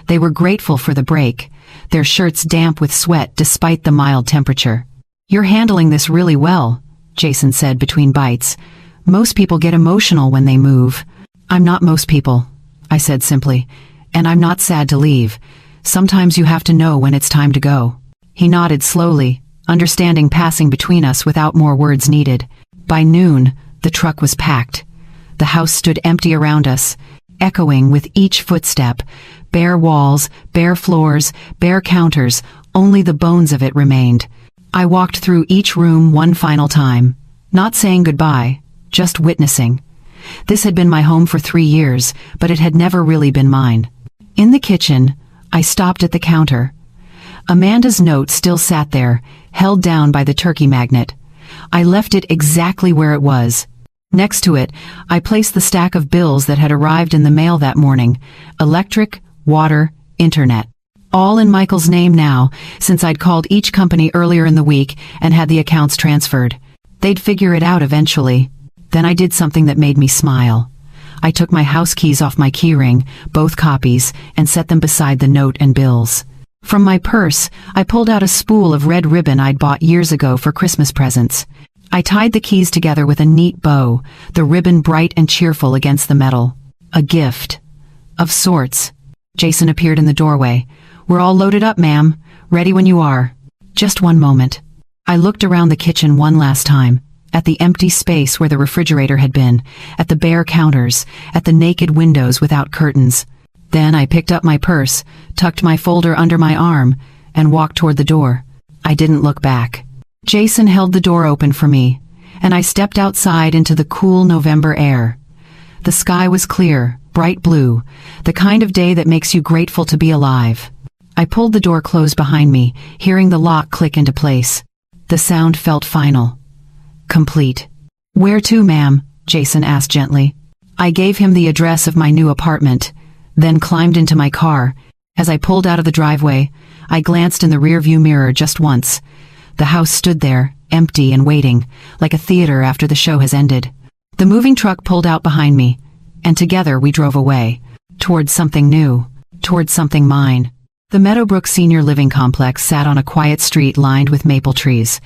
They were grateful for the break, their shirts damp with sweat despite the mild temperature. "You're handling this really well," Jason said between bites. "Most people get emotional when they move." "I'm not most people," I said simply, "and I'm not sad to leave. Sometimes you have to know when it's time to go." He nodded slowly, understanding passing between us without more words needed. By noon, the truck was packed. The house stood empty around us, echoing with each footstep. Bare walls, bare floors, bare counters, only the bones of it remained. I walked through each room one final time, not saying goodbye, just witnessing. This had been my home for 3 years, but it had never really been mine. In the kitchen, I stopped at the counter. Amanda's note still sat there, held down by the turkey magnet. I left it exactly where it was. Next to it, I placed the stack of bills that had arrived in the mail that morning: electric, water, internet. All in Michael's name now, since I'd called each company earlier in the week and had the accounts transferred. They'd figure it out eventually. Then I did something that made me smile. I took my house keys off my keyring, both copies, and set them beside the note and bills. From my purse, I pulled out a spool of red ribbon I'd bought years ago for Christmas presents. I tied the keys together with a neat bow, the ribbon bright and cheerful against the metal. A gift. Of sorts. Jason appeared in the doorway. "We're all loaded up, ma'am. Ready when you are." Just one moment. I looked around the kitchen one last time, at the empty space where the refrigerator had been, at the bare counters, at the naked windows without curtains. Then I picked up my purse, tucked my folder under my arm, and walked toward the door. I didn't look back. Jason held the door open for me, and I stepped outside into the cool November air. The sky was clear, bright blue, the kind of day that makes you grateful to be alive. I pulled the door closed behind me, hearing the lock click into place. The sound felt final. Complete. "Where to, ma'am?" Jason asked gently. I gave him the address of my new apartment, then climbed into my car. As I pulled out of the driveway, I glanced in the rearview mirror just once. The house stood there, empty and waiting, like a theater after the show has ended. The moving truck pulled out behind me, and together we drove away, towards something new, towards something mine. The Meadowbrook Senior Living Complex sat on a quiet street lined with maple trees.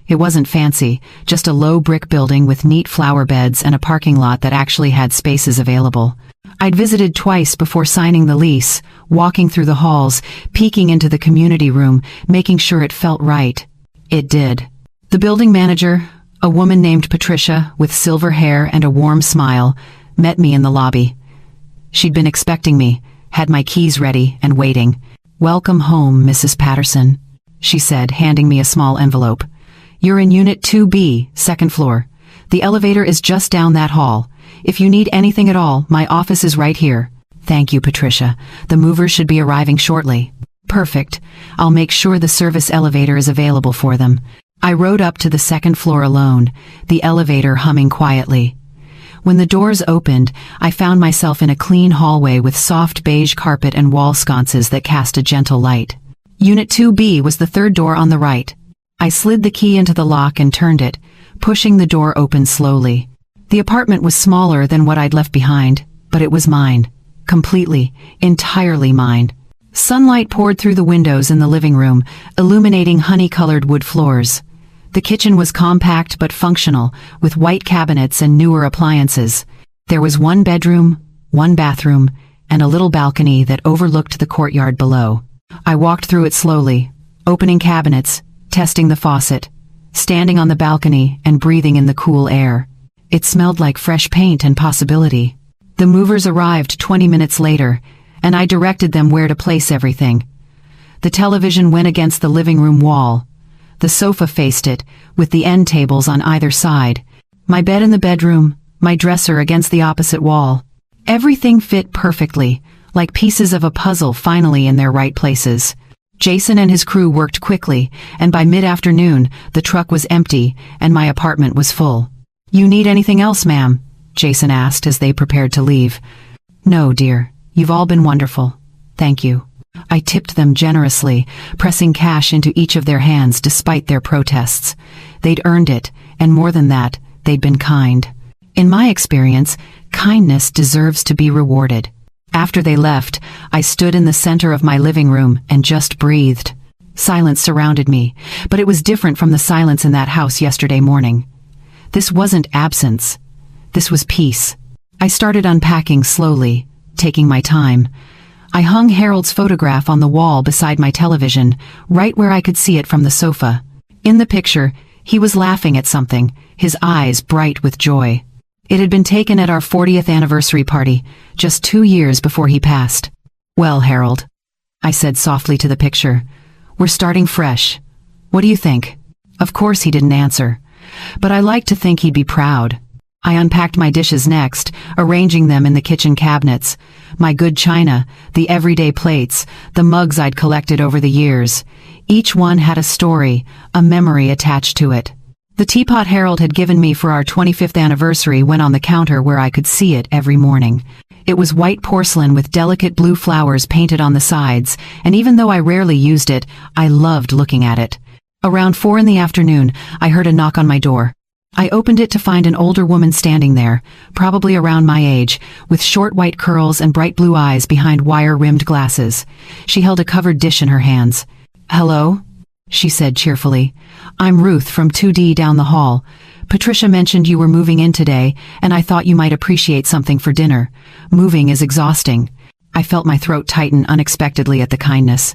It wasn't fancy, just a low brick building with neat flower beds and a parking lot that actually had spaces available. I'd visited twice before signing the lease, walking through the halls, peeking into the community room, making sure it felt right. It did. The building manager, a woman named Patricia with silver hair and a warm smile, met me in the lobby. She'd been expecting me, had my keys ready and waiting. "Welcome home, Mrs. Patterson," she said, handing me a small envelope. "You're in Unit 2B, second floor. The elevator is just down that hall. If you need anything at all, my office is right here." "Thank you, Patricia. The movers should be arriving shortly." "Perfect. I'll make sure the service elevator is available for them." I rode up to the second floor alone, the elevator humming quietly. When the doors opened, I found myself in a clean hallway with soft beige carpet and wall sconces that cast a gentle light. Unit 2B was the third door on the right. I slid the key into the lock and turned it, pushing the door open slowly. The apartment was smaller than what I'd left behind, but it was mine. Completely, entirely mine. Sunlight poured through the windows in the living room, illuminating honey-colored wood floors. The kitchen was compact but functional, with white cabinets and newer appliances. There was one bedroom, one bathroom, and a little balcony that overlooked the courtyard below. I walked through it slowly, opening cabinets, testing the faucet, standing on the balcony and breathing in the cool air. It smelled like fresh paint and possibility. The movers arrived 20 minutes later, and I directed them where to place everything. The television went against the living room wall. The sofa faced it, with the end tables on either side. My bed in the bedroom, my dresser against the opposite wall. Everything fit perfectly, like pieces of a puzzle finally in their right places. Jason and his crew worked quickly, and by mid-afternoon, the truck was empty, and my apartment was full. "You need anything else, ma'am?" Jason asked as they prepared to leave. "No, dear. You've all been wonderful. Thank you." I tipped them generously, pressing cash into each of their hands despite their protests. They'd earned it, and more than that, they'd been kind. In my experience, kindness deserves to be rewarded. After they left, I stood in the center of my living room and just breathed. Silence surrounded me, but it was different from the silence in that house yesterday morning. This wasn't absence. This was peace. I started unpacking slowly, taking my time. I hung Harold's photograph on the wall beside my television, right where I could see it from the sofa. In the picture, he was laughing at something, his eyes bright with joy. It had been taken at our 40th anniversary party, just 2 years before he passed. "Well, Harold," I said softly to the picture, "we're starting fresh. What do you think?" Of course he didn't answer, but I liked to think he'd be proud. I unpacked my dishes next, arranging them in the kitchen cabinets. My good china, the everyday plates, the mugs I'd collected over the years. Each one had a story, a memory attached to it. The teapot Harold had given me for our 25th anniversary went on the counter where I could see it every morning. It was white porcelain with delicate blue flowers painted on the sides, and even though I rarely used it, I loved looking at it. Around 4 in the afternoon, I heard a knock on my door. I opened it to find an older woman standing there, probably around my age, with short white curls and bright blue eyes behind wire-rimmed glasses. She held a covered dish in her hands. "Hello?" she said cheerfully. "I'm Ruth from 2D down the hall. Patricia mentioned you were moving in today, and I thought you might appreciate something for dinner. Moving is exhausting." I felt my throat tighten unexpectedly at the kindness.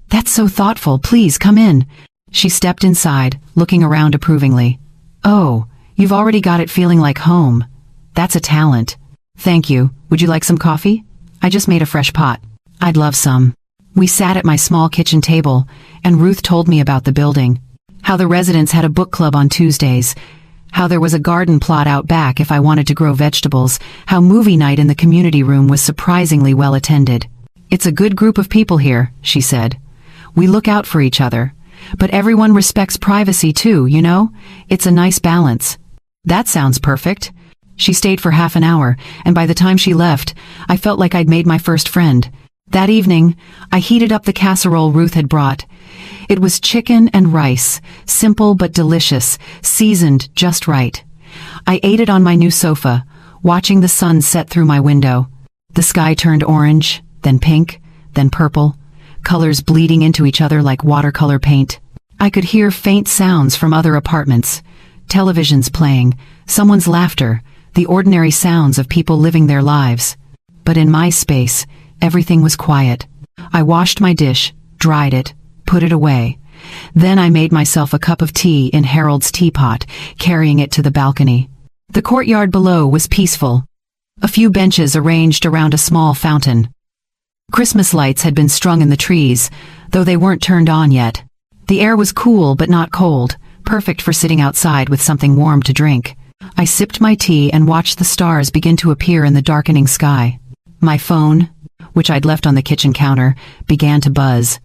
"That's so thoughtful. Please, come in." She stepped inside, looking around approvingly. "Oh, you've already got it feeling like home. That's a talent." "Thank you. Would you like some coffee? I just made a fresh pot." "I'd love some." We sat at my small kitchen table, and Ruth told me about the building. How the residents had a book club on Tuesdays. How there was a garden plot out back if I wanted to grow vegetables. How movie night in the community room was surprisingly well attended. "It's a good group of people here," she said. "We look out for each other. But everyone respects privacy too, you know? It's a nice balance." "That sounds perfect." She stayed for half an hour, and by the time she left, I felt like I'd made my first friend. That evening, I heated up the casserole Ruth had brought. It was chicken and rice, simple but delicious, seasoned just right. I ate it on my new sofa, watching the sun set through my window. The sky turned orange, then pink, then purple, colors bleeding into each other like watercolor paint. I could hear faint sounds from other apartments, televisions playing, someone's laughter, the ordinary sounds of people living their lives. But in my space, everything was quiet. I washed my dish, dried it, put it away. Then I made myself a cup of tea in Harold's teapot, carrying it to the balcony. The courtyard below was peaceful. A few benches arranged around a small fountain. Christmas lights had been strung in the trees, though they weren't turned on yet. The air was cool but not cold, perfect for sitting outside with something warm to drink. I sipped my tea and watched the stars begin to appear in the darkening sky. My phone, which I'd left on the kitchen counter, began to buzz.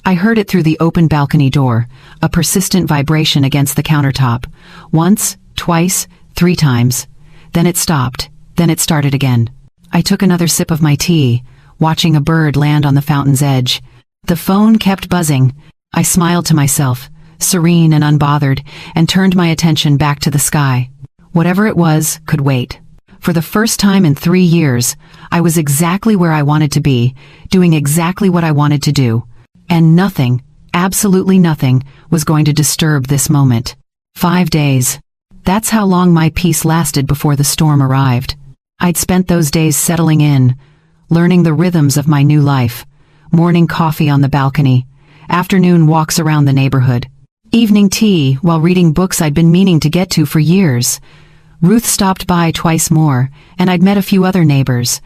I heard it through the open balcony door, a persistent vibration against the countertop. Once, twice, 3 times. Then it stopped. Then it started again. I took another sip of my tea, watching a bird land on the fountain's edge. The phone kept buzzing. I smiled to myself, serene and unbothered, and turned my attention back to the sky. Whatever it was could wait. For the first time in 3 years, I was exactly where I wanted to be, doing exactly what I wanted to do. And nothing, absolutely nothing, was going to disturb this moment. 5 days. That's how long my peace lasted before the storm arrived. I'd spent those days settling in, learning the rhythms of my new life. Morning coffee on the balcony, afternoon walks around the neighborhood, evening tea while reading books I'd been meaning to get to for years. Ruth stopped by twice more, and I'd met a few other neighbors.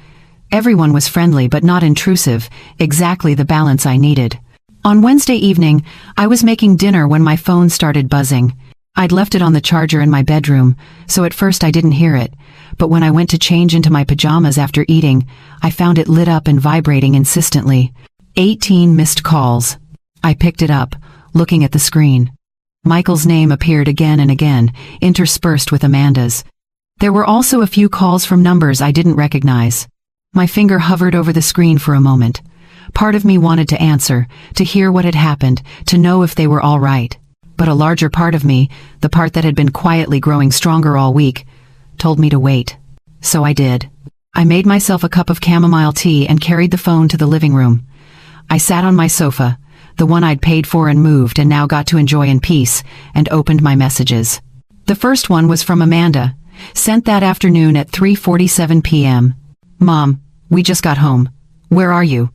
Everyone was friendly but not intrusive, exactly the balance I needed. On Wednesday evening, I was making dinner when my phone started buzzing. I'd left it on the charger in my bedroom, so at first I didn't hear it, but when I went to change into my pajamas after eating, I found it lit up and vibrating insistently. 18 missed calls. I picked it up, looking at the screen. Michael's name appeared again and again, interspersed with Amanda's. There were also a few calls from numbers I didn't recognize. My finger hovered over the screen for a moment. Part of me wanted to answer, to hear what had happened, to know if they were all right. But a larger part of me, the part that had been quietly growing stronger all week, told me to wait. So I did. I made myself a cup of chamomile tea and carried the phone to the living room. I sat on my sofa, the one I'd paid for and moved and now got to enjoy in peace, and opened my messages. The first one was from Amanda, sent that afternoon at 3:47 p.m. "Mom, we just got home. Where are you?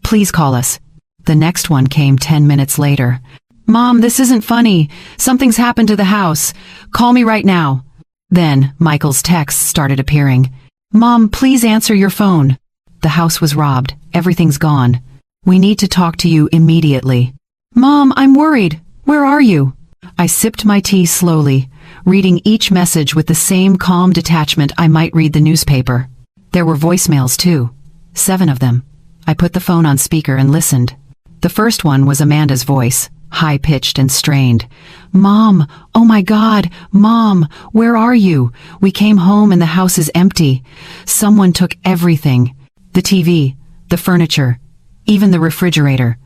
Please call us." The next one came 10 minutes later. "Mom, this isn't funny. Something's happened to the house. Call me right now." Then Michael's texts started appearing. "Mom, please answer your phone. The house was robbed. Everything's gone. We need to talk to you immediately." "Mom, I'm worried. Where are you?" I sipped my tea slowly, reading each message with the same calm detachment I might read the newspaper. There were voicemails too. 7 of them. I put the phone on speaker and listened. The first one was Amanda's voice, high-pitched and strained. "Mom, oh my God, Mom, where are you? We came home and the house is empty. Someone took everything. The TV, the furniture, even the refrigerator.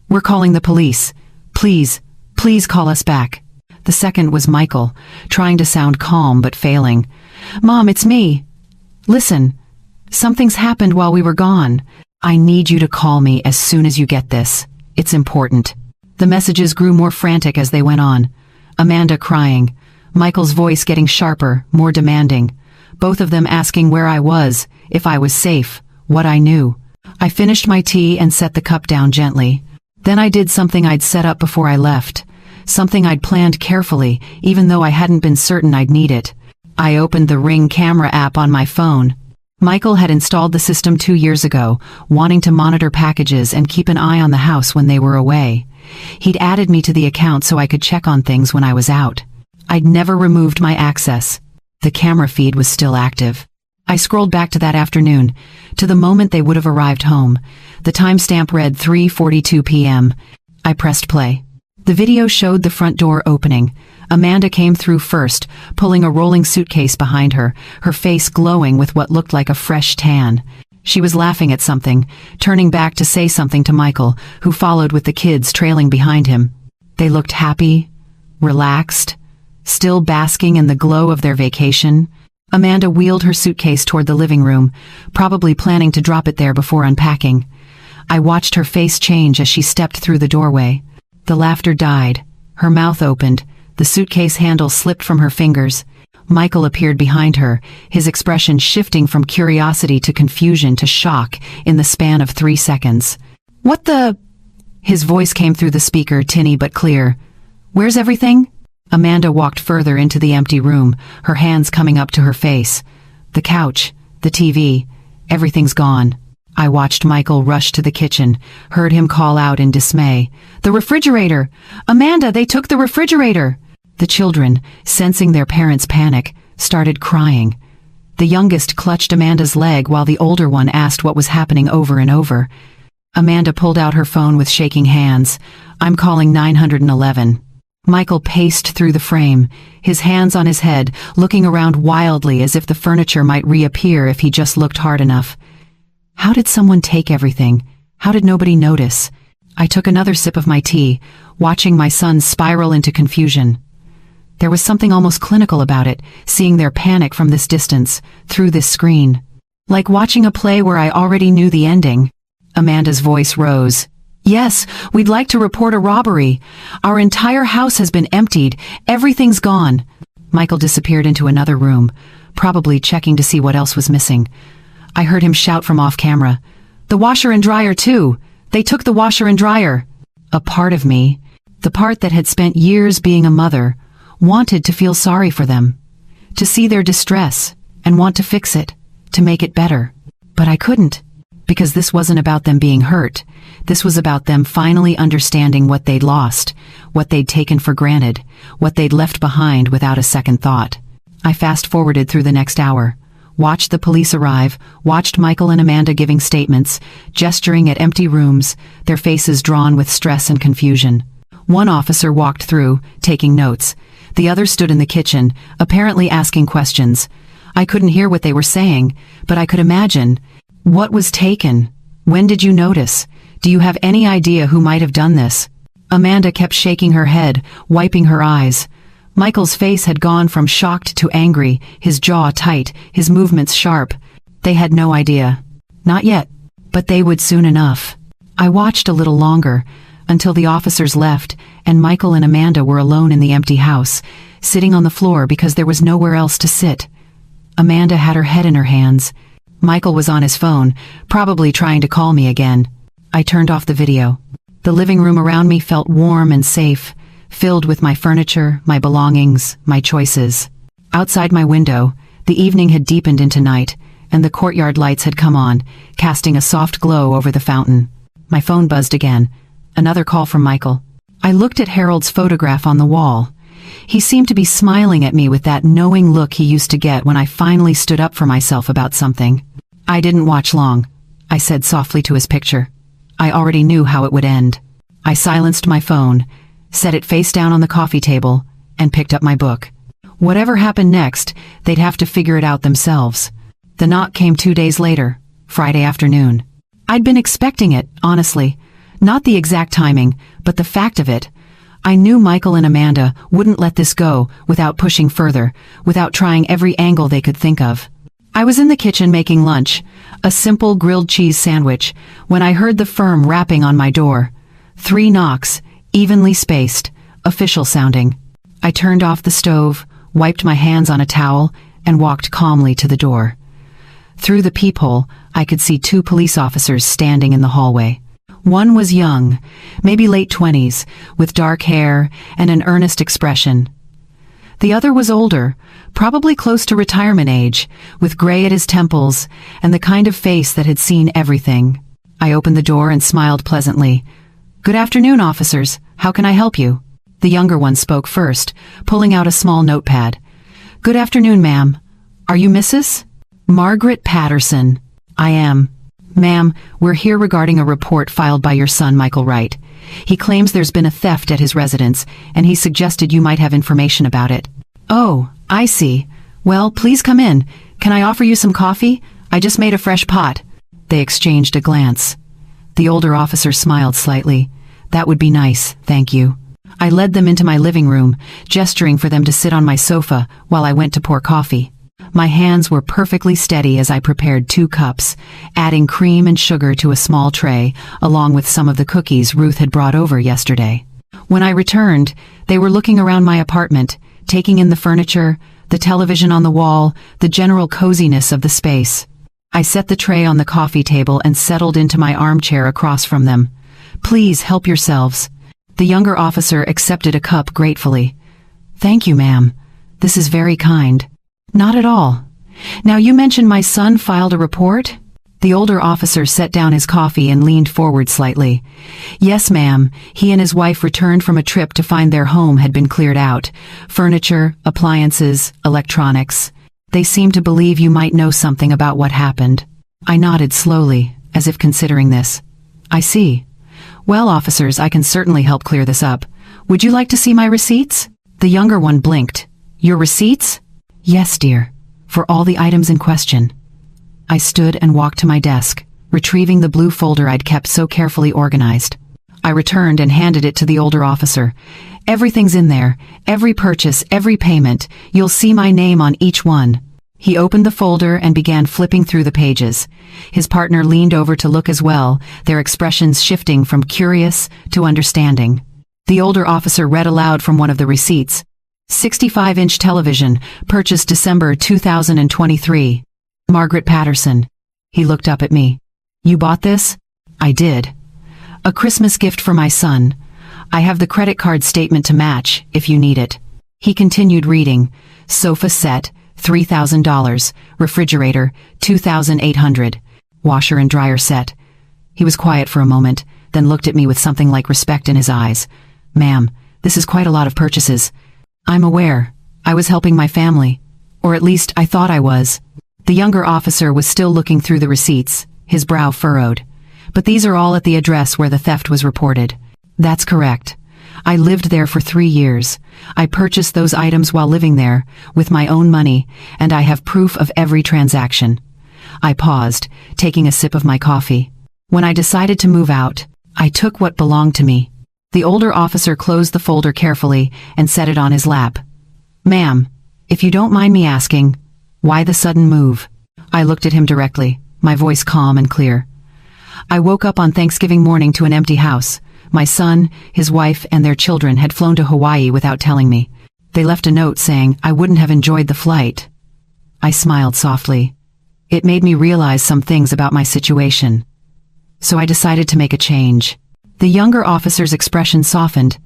We're calling the police. Please, please call us back." The second was Michael, trying to sound calm but failing. "Mom, it's me. Listen, something's happened while we were gone. I need you to call me as soon as you get this. It's important." The messages grew more frantic as they went on. Amanda crying, Michael's voice getting sharper, more demanding. Both of them asking where I was, if I was safe, what I knew. I finished my tea and set the cup down gently. Then I did something I'd set up before I left. Something I'd planned carefully, even though I hadn't been certain I'd need it. I opened the Ring camera app on my phone. Michael had installed the system 2 years ago, wanting to monitor packages and keep an eye on the house when they were away. He'd added me to the account so I could check on things when I was out. I'd never removed my access. The camera feed was still active. I scrolled back to that afternoon, to the moment they would have arrived home. The timestamp read 3:42 p.m. I pressed play. The video showed the front door opening. Amanda came through first, pulling a rolling suitcase behind her, her face glowing with what looked like a fresh tan. She was laughing at something, turning back to say something to Michael, who followed with the kids trailing behind him. They looked happy, relaxed, still basking in the glow of their vacation. Amanda wheeled her suitcase toward the living room, probably planning to drop it there before unpacking. I watched her face change as she stepped through the doorway. The laughter died. Her mouth opened. The suitcase handle slipped from her fingers. Michael appeared behind her, his expression shifting from curiosity to confusion to shock in the span of 3 seconds. "What the—" His voice came through the speaker, tinny but clear. "Where's everything?" Amanda walked further into the empty room, her hands coming up to her face. The couch, the TV, everything's gone. I watched Michael rush to the kitchen, heard him call out in dismay. "The refrigerator! Amanda, they took the refrigerator!" The children, sensing their parents' panic, started crying. The youngest clutched Amanda's leg while the older one asked what was happening over and over. Amanda pulled out her phone with shaking hands. "I'm calling 911. Michael paced through the frame, his hands on his head, looking around wildly as if the furniture might reappear if he just looked hard enough. How did someone take everything? How did nobody notice? I took another sip of my tea, watching my son spiral into confusion. There was something almost clinical about it, seeing their panic from this distance, through this screen. Like watching a play where I already knew the ending. Amanda's voice rose. "Yes, we'd like to report a robbery. Our entire house has been emptied. Everything's gone." Michael disappeared into another room, probably checking to see what else was missing. I heard him shout from off camera. "The washer and dryer too. They took the washer and dryer." A part of me, the part that had spent years being a mother, wanted to feel sorry for them, to see their distress and want to fix it, to make it better. But I couldn't, because this wasn't about them being hurt. This was about them finally understanding what they'd lost, what they'd taken for granted, what they'd left behind without a second thought. I fast-forwarded through the next hour, watched the police arrive, watched Michael and Amanda giving statements, gesturing at empty rooms, their faces drawn with stress and confusion. One officer walked through, taking notes. The other stood in the kitchen, apparently asking questions. I couldn't hear what they were saying, but I could imagine. What was taken? When did you notice? Do you have any idea who might have done this? Amanda kept shaking her head, wiping her eyes. Michael's face had gone from shocked to angry, his jaw tight, his movements sharp. They had no idea. Not yet, but they would soon enough. I watched a little longer, until the officers left, and Michael and Amanda were alone in the empty house, sitting on the floor because there was nowhere else to sit. Amanda had her head in her hands. Michael was on his phone, probably trying to call me again. I turned off the video. The living room around me felt warm and safe, filled with my furniture, my belongings, my choices. Outside my window, the evening had deepened into night, and the courtyard lights had come on, casting a soft glow over the fountain. My phone buzzed again. Another call from Michael. I looked at Harold's photograph on the wall. He seemed to be smiling at me with that knowing look he used to get when I finally stood up for myself about something. I didn't watch long. I said softly to his picture. I already knew how it would end. I silenced my phone, set it face down on the coffee table, and picked up my book. Whatever happened next, they'd have to figure it out themselves. The knock came 2 days later, Friday afternoon. I'd been expecting it, honestly. Not the exact timing, but the fact of it. I knew Michael and Amanda wouldn't let this go without pushing further, without trying every angle they could think of. I was in the kitchen making lunch, a simple grilled cheese sandwich, when I heard the firm rapping on my door. 3 knocks, evenly spaced, official sounding. I turned off the stove, wiped my hands on a towel, and walked calmly to the door. Through the peephole, I could see 2 police officers standing in the hallway. One was young, maybe late 20s, with dark hair and an earnest expression. The other was older, probably close to retirement age, with gray at his temples and the kind of face that had seen everything. I opened the door and smiled pleasantly. "Good afternoon, officers. How can I help you?" The younger one spoke first, pulling out a small notepad. "Good afternoon, ma'am. Are you Mrs. Margaret Patterson?" "I am." "Ma'am, we're here regarding a report filed by your son, Michael Wright. He claims there's been a theft at his residence, and he suggested you might have information about it." "Oh, I see. Well, please come in. Can I offer you some coffee? I just made a fresh pot." They exchanged a glance. The older officer smiled slightly. "That would be nice, thank you." I led them into my living room, gesturing for them to sit on my sofa while I went to pour coffee. My hands were perfectly steady as I prepared 2 cups, adding cream and sugar to a small tray, along with some of the cookies Ruth had brought over yesterday. When I returned, they were looking around my apartment, taking in the furniture, the television on the wall, the general coziness of the space. I set the tray on the coffee table and settled into my armchair across from them. "Please help yourselves." The younger officer accepted a cup gratefully. "Thank you, ma'am. This is very kind." "Not at all. Now, you mentioned my son filed a report?" The older officer set down his coffee and leaned forward slightly. "Yes, ma'am. He and his wife returned from a trip to find their home had been cleared out. Furniture, appliances, electronics. They seem to believe you might know something about what happened." I nodded slowly, as if considering this. "I see. Well, officers, I can certainly help clear this up. Would you like to see my receipts?" The younger one blinked. "Your receipts?" "Yes, dear. For all the items in question." I stood and walked to my desk, retrieving the blue folder I'd kept so carefully organized. I returned and handed it to the older officer. "Everything's in there. Every purchase, every payment. You'll see my name on each one." He opened the folder and began flipping through the pages. His partner leaned over to look as well, their expressions shifting from curious to understanding. The older officer read aloud from one of the receipts. 65-inch television, purchased December 2023. Margaret Patterson. He looked up at me. "You bought this?" "I did. A Christmas gift for my son. I have the credit card statement to match, if you need it." He continued reading. "Sofa set, $3,000. Refrigerator, $2,800. Washer and dryer set." He was quiet for a moment, then looked at me with something like respect in his eyes. "Ma'am, this is quite a lot of purchases." "I'm aware. I was helping my family. Or at least I thought I was." The younger officer was still looking through the receipts, his brow furrowed. "But these are all at the address where the theft was reported." "That's correct. I lived there for 3 years. I purchased those items while living there, with my own money, and I have proof of every transaction." I paused, taking a sip of my coffee. "When I decided to move out, I took what belonged to me." The older officer closed the folder carefully and set it on his lap. "Ma'am, if you don't mind me asking, why the sudden move?" I looked at him directly, my voice calm and clear. "I woke up on Thanksgiving morning to an empty house. My son, his wife, and their children had flown to Hawaii without telling me. They left a note saying I wouldn't have enjoyed the flight." I smiled softly. It made me realize some things about my situation. So I decided to make a change. The younger officer's expression softened.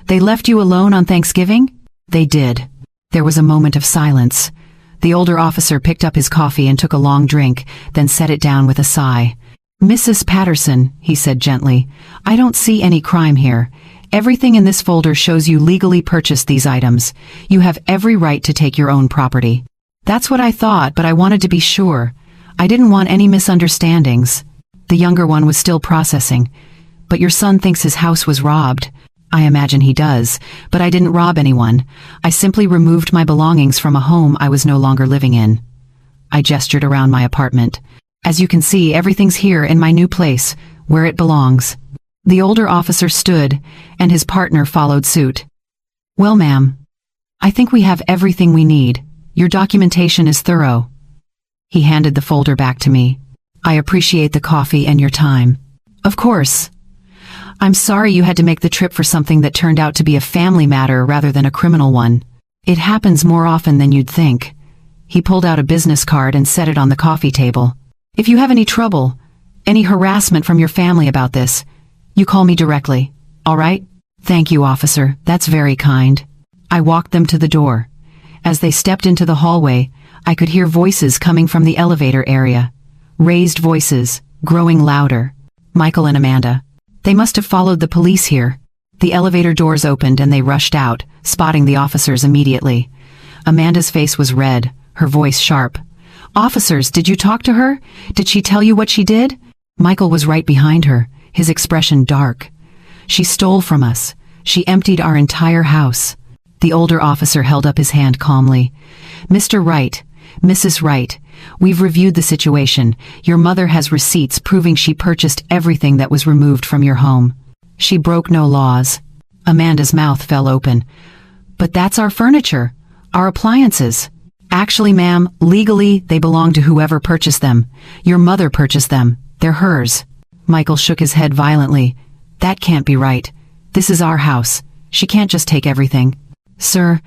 "They left you alone on Thanksgiving?" "They did." There was a moment of silence. The older officer picked up his coffee and took a long drink, then set it down with a sigh. "Mrs. Patterson," he said gently, "I don't see any crime here. Everything in this folder shows you legally purchased these items. You have every right to take your own property." "That's what I thought, but I wanted to be sure. I didn't want any misunderstandings." The younger one was still processing. "But your son thinks his house was robbed." "I imagine he does, but I didn't rob anyone. I simply removed my belongings from a home I was no longer living in." I gestured around my apartment. "As you can see, everything's here in my new place, where it belongs." The older officer stood, and his partner followed suit. "Well, ma'am, I think we have everything we need. Your documentation is thorough." He handed the folder back to me. "I appreciate the coffee and your time." "Of course. I'm sorry you had to make the trip for something that turned out to be a family matter rather than a criminal one. It happens more often than you'd think." He pulled out a business card and set it on the coffee table. "If you have any trouble, any harassment from your family about this, you call me directly, all right?" "Thank you, officer. That's very kind." I walked them to the door. As they stepped into the hallway, I could hear voices coming from the elevator area. Raised voices, growing louder. Michael and Amanda. They must have followed the police here. The elevator doors opened and they rushed out, spotting the officers immediately. Amanda's face was red, her voice sharp. "Officers, did you talk to her? Did she tell you what she did?" Michael was right behind her, his expression dark. "She stole from us. She emptied our entire house." The older officer held up his hand calmly. "Mr. Wright, Mrs. Wright, we've reviewed the situation. Your mother has receipts proving she purchased everything that was removed from your home. She broke no laws." Amanda's mouth fell open. "But that's our furniture, our appliances." "Actually, ma'am, legally, they belong to whoever purchased them. Your mother purchased them. They're hers." Michael shook his head violently. "That can't be right. This is our house. She can't just take everything." "Sir,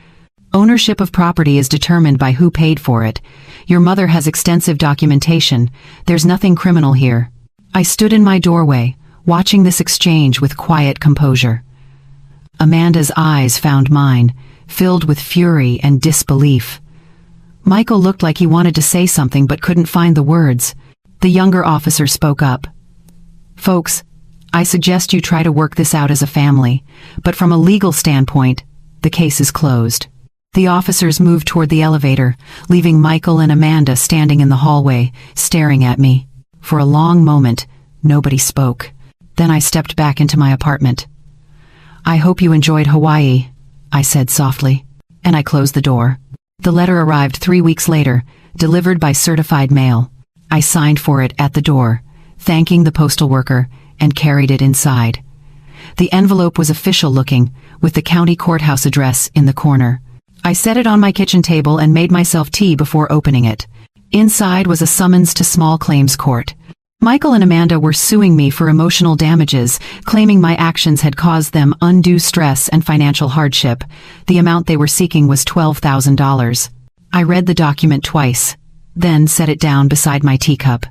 ownership of property is determined by who paid for it. Your mother has extensive documentation. There's nothing criminal here." I stood in my doorway, watching this exchange with quiet composure. Amanda's eyes found mine, filled with fury and disbelief. Michael looked like he wanted to say something but couldn't find the words. The younger officer spoke up. "Folks, I suggest you try to work this out as a family, but from a legal standpoint, the case is closed." The officers moved toward the elevator, leaving Michael and Amanda standing in the hallway, staring at me. For a long moment, nobody spoke. Then I stepped back into my apartment. "I hope you enjoyed Hawaii," I said softly, and I closed the door. The letter arrived 3 weeks later, delivered by certified mail. I signed for it at the door, thanking the postal worker, and carried it inside. The envelope was official-looking, with the county courthouse address in the corner. I set it on my kitchen table and made myself tea before opening it. Inside was a summons to small claims court. Michael and Amanda were suing me for emotional damages, claiming my actions had caused them undue stress and financial hardship. The amount they were seeking was $12,000. I read the document twice, then set it down beside my teacup.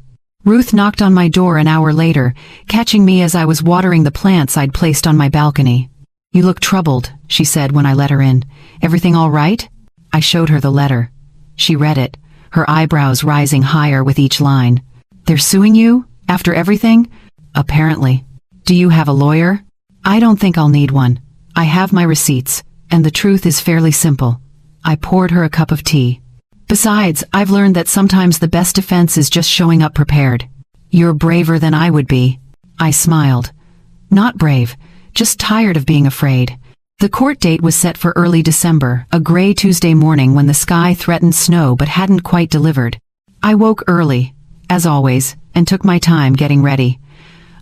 Ruth knocked on my door an hour later, catching me as I was watering the plants I'd placed on my balcony. "You look troubled," she said when I let her in. "Everything all right?" I showed her the letter. She read it, her eyebrows rising higher with each line. "They're suing you? After everything?" "Apparently." "Do you have a lawyer?" "I don't think I'll need one. I have my receipts, and the truth is fairly simple." I poured her a cup of tea. "Besides, I've learned that sometimes the best defense is just showing up prepared." "You're braver than I would be." I smiled. "Not brave, just tired of being afraid." The court date was set for early December, a gray Tuesday morning when the sky threatened snow but hadn't quite delivered. I woke early, as always, and took my time getting ready.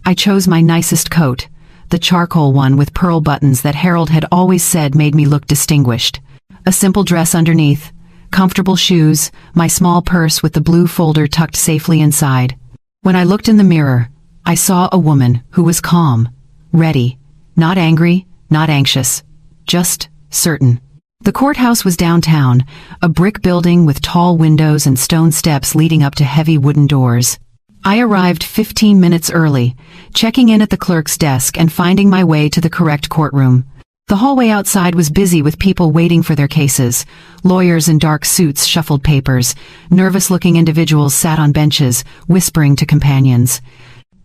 I chose my nicest coat, the charcoal one with pearl buttons that Harold had always said made me look distinguished. A simple dress underneath, comfortable shoes, my small purse with the blue folder tucked safely inside. When I looked in the mirror, I saw a woman who was calm, ready, not angry, not anxious, just certain. The courthouse was downtown, a brick building with tall windows and stone steps leading up to heavy wooden doors. I arrived 15 minutes early, checking in at the clerk's desk and finding my way to the correct courtroom. The hallway outside was busy with people waiting for their cases. Lawyers in dark suits shuffled papers. Nervous-looking individuals sat on benches, whispering to companions.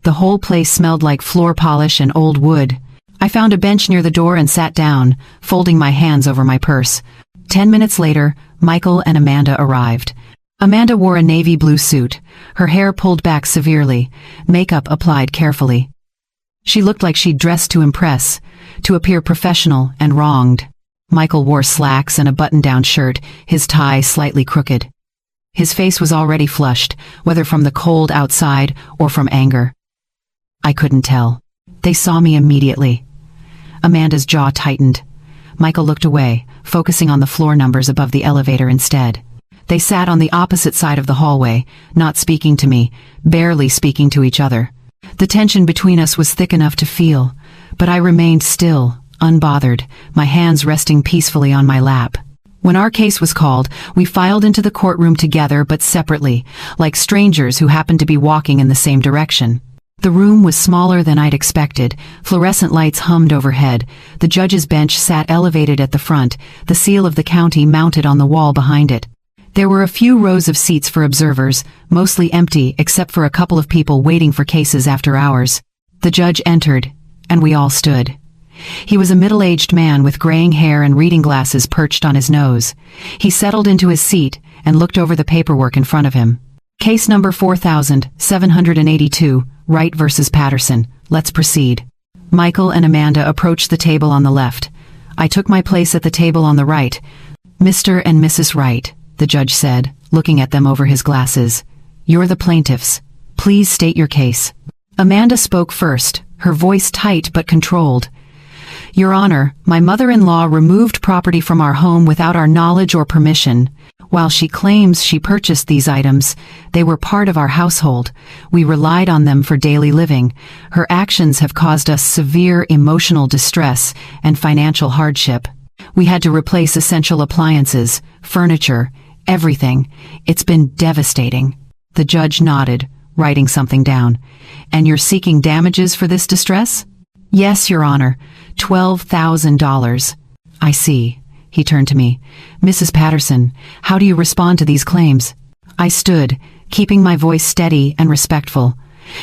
The whole place smelled like floor polish and old wood. I found a bench near the door and sat down, folding my hands over my purse. 10 minutes later, Michael and Amanda arrived. Amanda wore a navy blue suit, her hair pulled back severely, makeup applied carefully. She looked like she'd dressed to impress, to appear professional and wronged. Michael wore slacks and a button-down shirt, his tie slightly crooked. His face was already flushed, whether from the cold outside or from anger. I couldn't tell. They saw me immediately. Amanda's jaw tightened. Michael looked away, focusing on the floor numbers above the elevator instead. They sat on the opposite side of the hallway, not speaking to me, barely speaking to each other. The tension between us was thick enough to feel, but I remained still, unbothered, my hands resting peacefully on my lap. When our case was called, we filed into the courtroom together but separately, like strangers who happened to be walking in the same direction. The room was smaller than I'd expected. Fluorescent lights hummed overhead. The judge's bench sat elevated at the front, the seal of the county mounted on the wall behind it. There were a few rows of seats for observers, mostly empty except for a couple of people waiting for cases after hours. The judge entered, and we all stood. He was a middle-aged man with graying hair and reading glasses perched on his nose. He settled into his seat and looked over the paperwork in front of him. Case number 4782, Wright versus Patterson. Let's proceed. Michael and Amanda approached the table on the left. I took my place at the table on the right. Mr. and Mrs. Wright, the judge said, looking at them over his glasses. You're the plaintiffs. Please state your case. Amanda spoke first, her voice tight but controlled. Your Honor, my mother-in-law removed property from our home without our knowledge or permission. While she claims she purchased these items, they were part of our household. We relied on them for daily living. Her actions have caused us severe emotional distress and financial hardship. We had to replace essential appliances, furniture, everything. It's been devastating. The judge nodded, writing something down. And you're seeking damages for this distress? Yes, Your Honor. $12,000. I see. He turned to me. Mrs. Patterson, how do you respond to these claims? I stood, keeping my voice steady and respectful.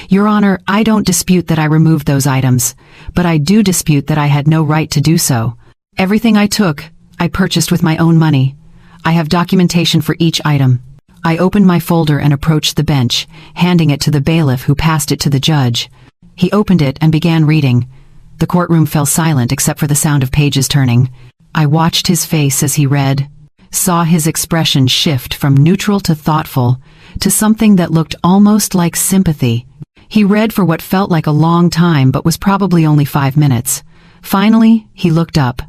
Your Honor, I don't dispute that I removed those items, but I do dispute that I had no right to do so. Everything I took, I purchased with my own money. I have documentation for each item. I opened my folder and approached the bench, handing it to the bailiff who passed it to the judge. He opened it and began reading. The courtroom fell silent except for the sound of pages turning. I watched his face as he read, saw his expression shift from neutral to thoughtful, to something that looked almost like sympathy. He read for what felt like a long time but was probably only 5 minutes. Finally, he looked up.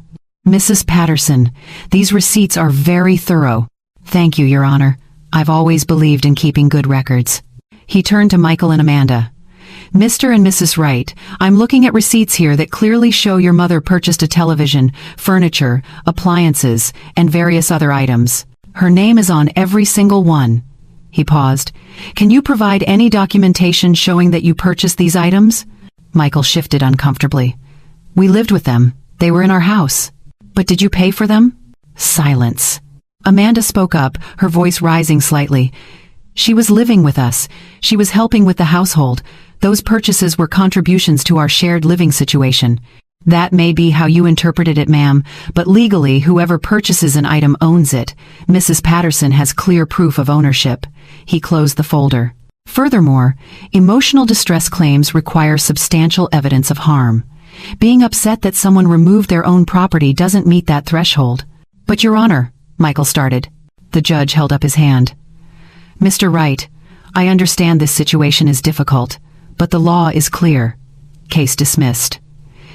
Mrs. Patterson, these receipts are very thorough. Thank you, Your Honor. I've always believed in keeping good records. He turned to Michael and Amanda. Mr. and Mrs. Wright, I'm looking at receipts here that clearly show your mother purchased a television, furniture, appliances, and various other items. Her name is on every single one. He paused. Can you provide any documentation showing that you purchased these items? Michael shifted uncomfortably. We lived with them. They were in our house. But did you pay for them? Silence. Amanda spoke up, her voice rising slightly. She was living with us. She was helping with the household. Those purchases were contributions to our shared living situation. That may be how you interpreted it, ma'am, but legally, whoever purchases an item owns it. Mrs. Patterson has clear proof of ownership. He closed the folder. Furthermore, emotional distress claims require substantial evidence of harm. Being upset that someone removed their own property doesn't meet that threshold. But Your Honor, Michael started. The judge held up his hand. Mr. Wright, I understand this situation is difficult, but the law is clear. Case dismissed.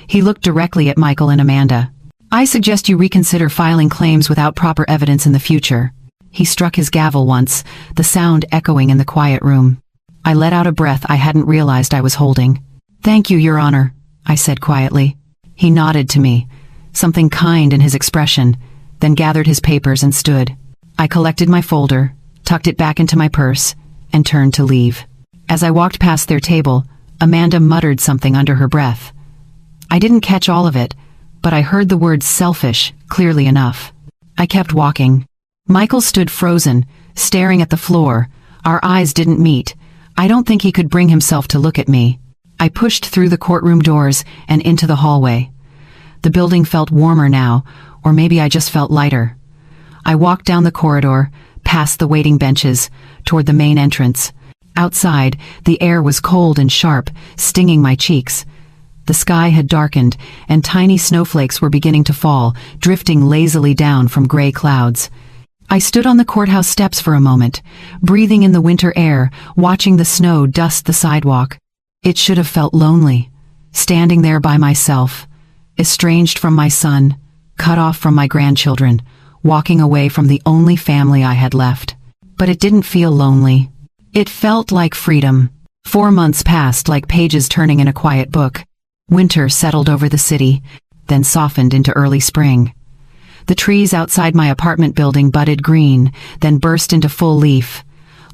He looked directly at Michael and Amanda. I suggest you reconsider filing claims without proper evidence in the future. He struck his gavel once, the sound echoing in the quiet room. I let out a breath I hadn't realized I was holding. Thank you, Your Honor, I said quietly. He nodded to me, something kind in his expression, then gathered his papers and stood. I collected my folder, tucked it back into my purse, and turned to leave. As I walked past their table, Amanda muttered something under her breath. I didn't catch all of it, but I heard the word selfish clearly enough. I kept walking. Michael stood frozen, staring at the floor. Our eyes didn't meet. I don't think he could bring himself to look at me. I pushed through the courtroom doors and into the hallway. The building felt warmer now, or maybe I just felt lighter. I walked down the corridor, past the waiting benches, toward the main entrance. Outside, the air was cold and sharp, stinging my cheeks. The sky had darkened, and tiny snowflakes were beginning to fall, drifting lazily down from gray clouds. I stood on the courthouse steps for a moment, breathing in the winter air, watching the snow dust the sidewalk. It should have felt lonely. standing there by myself, estranged from my son, cut off from my grandchildren, walking away from the only family I had left. But it didn't feel lonely. It felt like freedom. 4 months passed like pages turning in a quiet book. Winter settled over the city, then softened into early spring. The trees outside my apartment building budded green, then burst into full leaf.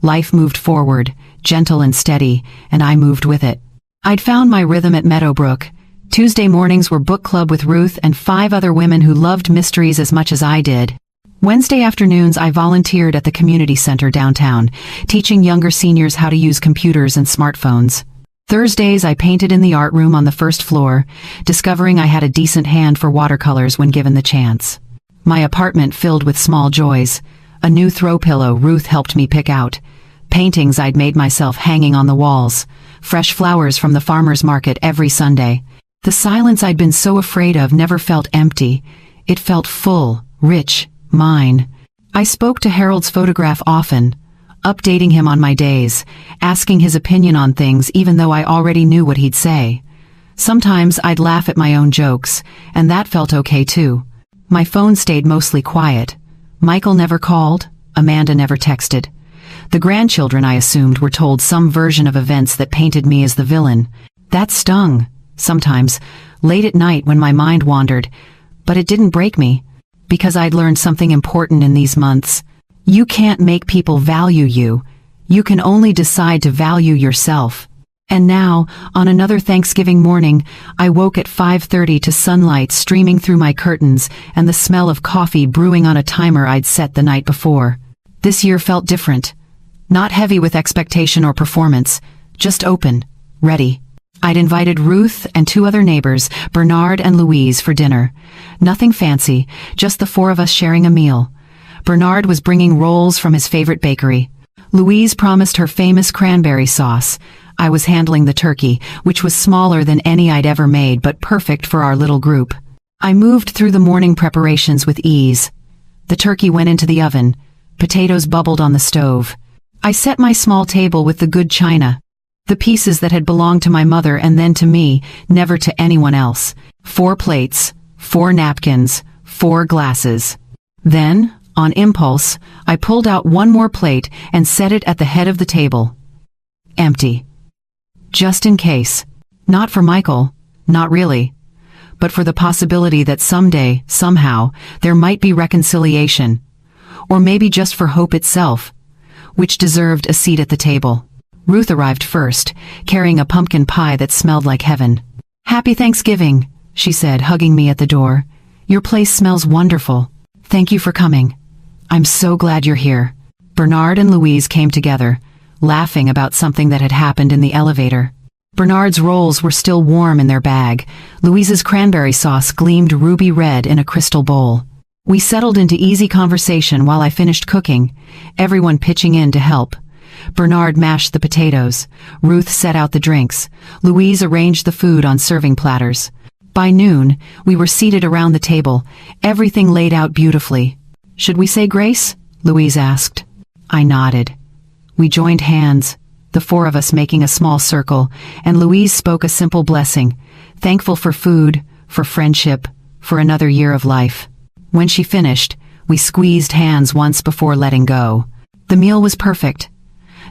Life moved forward, gentle and steady, and I moved with it. I'd found my rhythm at Meadowbrook. Tuesday mornings were book club with Ruth and 5 other women who loved mysteries as much as I did. Wednesday afternoons I volunteered at the community center downtown, teaching younger seniors how to use computers and smartphones. Thursdays I painted in the art room on the first floor, discovering I had a decent hand for watercolors when given the chance. My apartment filled with small joys. A new throw pillow Ruth helped me pick out. Paintings I'd made myself hanging on the walls. Fresh flowers from the farmer's market every Sunday. The silence I'd been so afraid of never felt empty. It felt full, rich, mine. I spoke to Harold's photograph often, updating him on my days, asking his opinion on things even though I already knew what he'd say. Sometimes I'd laugh at my own jokes, and that felt okay too. My phone stayed mostly quiet. Michael never called, Amanda never texted. The grandchildren, I assumed, were told some version of events that painted me as the villain. That stung, sometimes, late at night when my mind wandered, but it didn't break me, because I'd learned something important in these months. You can't make people value you. You can only decide to value yourself. And now, on another Thanksgiving morning, I woke at 5:30 to sunlight streaming through my curtains and the smell of coffee brewing on a timer I'd set the night before. This year felt different. Not heavy with expectation or performance, just open, ready. I'd invited Ruth and 2 other neighbors, Bernard and Louise, for dinner. Nothing fancy, just the 4 of us sharing a meal. Bernard was bringing rolls from his favorite bakery. Louise promised her famous cranberry sauce. I was handling the turkey, which was smaller than any I'd ever made but perfect for our little group. I moved through the morning preparations with ease. The turkey went into the oven. Potatoes bubbled on the stove. I set my small table with the good china. The pieces that had belonged to my mother and then to me, never to anyone else. 4 plates, 4 napkins, 4 glasses. Then, on impulse, I pulled out 1 more plate and set it at the head of the table. Empty. Just in case. Not for Michael, not really. But for the possibility that someday, somehow, there might be reconciliation. Or maybe just for hope itself, which deserved a seat at the table. Ruth arrived first, carrying a pumpkin pie that smelled like heaven. "Happy Thanksgiving," she said, hugging me at the door. "Your place smells wonderful. Thank you for coming. I'm so glad you're here." Bernard and Louise came together, laughing about something that had happened in the elevator. Bernard's rolls were still warm in their bag. Louise's cranberry sauce gleamed ruby red in a crystal bowl. We settled into easy conversation while I finished cooking, everyone pitching in to help. Bernard mashed the potatoes. Ruth set out the drinks. Louise arranged the food on serving platters. By noon, we were seated around the table, everything laid out beautifully. "Should we say grace?" Louise asked. I nodded. We joined hands, the 4 of us making a small circle, and Louise spoke a simple blessing, thankful for food, for friendship, for another year of life. When she finished, we squeezed hands once before letting go. The meal was perfect.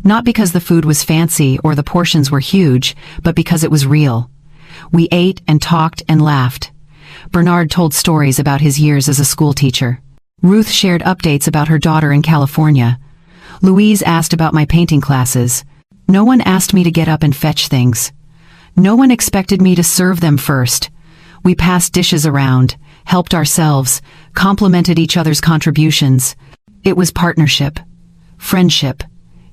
Not because the food was fancy or the portions were huge, but because it was real. We ate and talked and laughed. Bernard told stories about his years as a school teacher. Ruth shared updates about her daughter in California. Louise asked about my painting classes. No one asked me to get up and fetch things. No one expected me to serve them first. We passed dishes around, helped ourselves, complimented each other's contributions. It was partnership, friendship,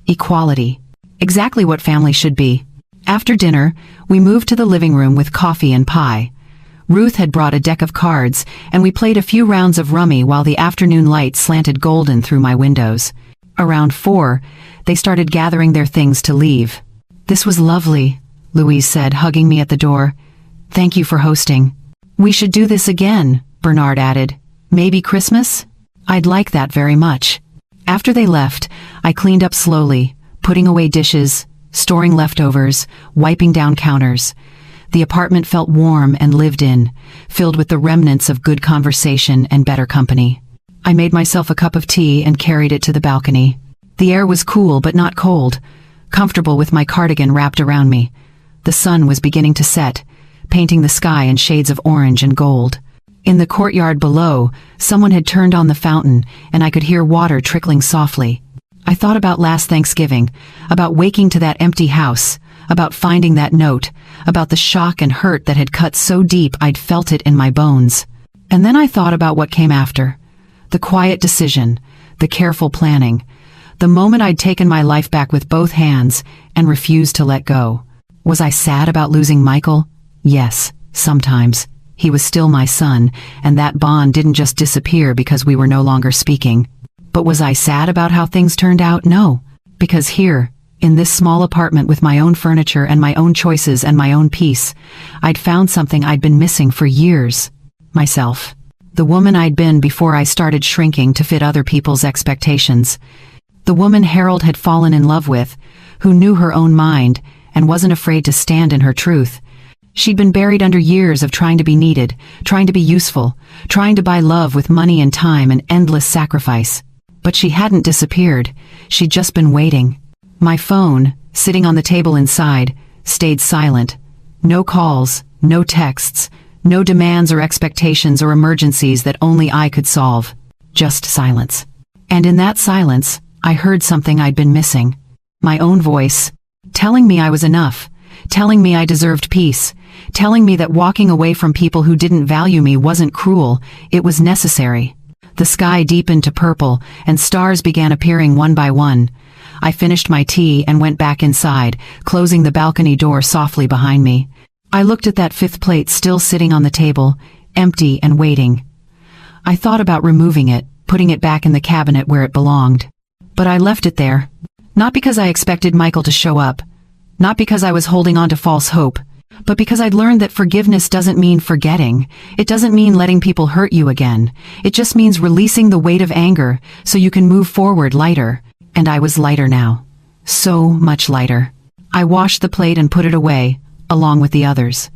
equality. Exactly what family should be. After dinner, we moved to the living room with coffee and pie. Ruth had brought a deck of cards, and we played a few rounds of rummy while the afternoon light slanted golden through my windows. Around 4, they started gathering their things to leave. "This was lovely," Louise said, hugging me at the door. "Thank you for hosting." "We should do this again," Bernard added. "Maybe Christmas?" "I'd like that very much." After they left, I cleaned up slowly, putting away dishes, storing leftovers, wiping down counters. The apartment felt warm and lived in, filled with the remnants of good conversation and better company. I made myself a cup of tea and carried it to the balcony. The air was cool but not cold, comfortable with my cardigan wrapped around me. The sun was beginning to set, painting the sky in shades of orange and gold. In the courtyard below, someone had turned on the fountain, and I could hear water trickling softly. I thought about last Thanksgiving, about waking to that empty house, about finding that note, about the shock and hurt that had cut so deep I'd felt it in my bones. And then I thought about what came after. The quiet decision, the careful planning, the moment I'd taken my life back with both hands and refused to let go. Was I sad about losing Michael? Yes, sometimes. He was still my son, and that bond didn't just disappear because we were no longer speaking. But was I sad about how things turned out? No. Because here, in this small apartment with my own furniture and my own choices and my own peace, I'd found something I'd been missing for years. Myself. The woman I'd been before I started shrinking to fit other people's expectations. The woman Harold had fallen in love with, who knew her own mind and wasn't afraid to stand in her truth. She'd been buried under years of trying to be needed, trying to be useful, trying to buy love with money and time and endless sacrifice. But she hadn't disappeared. She'd just been waiting. My phone, sitting on the table inside, stayed silent. No calls, no texts, no demands or expectations or emergencies that only I could solve. Just silence. And in that silence, I heard something I'd been missing. My own voice, telling me I was enough, telling me I deserved peace, telling me that walking away from people who didn't value me wasn't cruel, it was necessary. The sky deepened to purple, and stars began appearing one by one. I finished my tea and went back inside, closing the balcony door softly behind me. I looked at that fifth plate still sitting on the table, empty and waiting. I thought about removing it, putting it back in the cabinet where it belonged. But I left it there. Not because I expected Michael to show up. Not because I was holding on to false hope. But because I'd learned that forgiveness doesn't mean forgetting. It doesn't mean letting people hurt you again. It just means releasing the weight of anger so you can move forward lighter. And I was lighter now. So much lighter. I washed the plate and put it away, along with the others.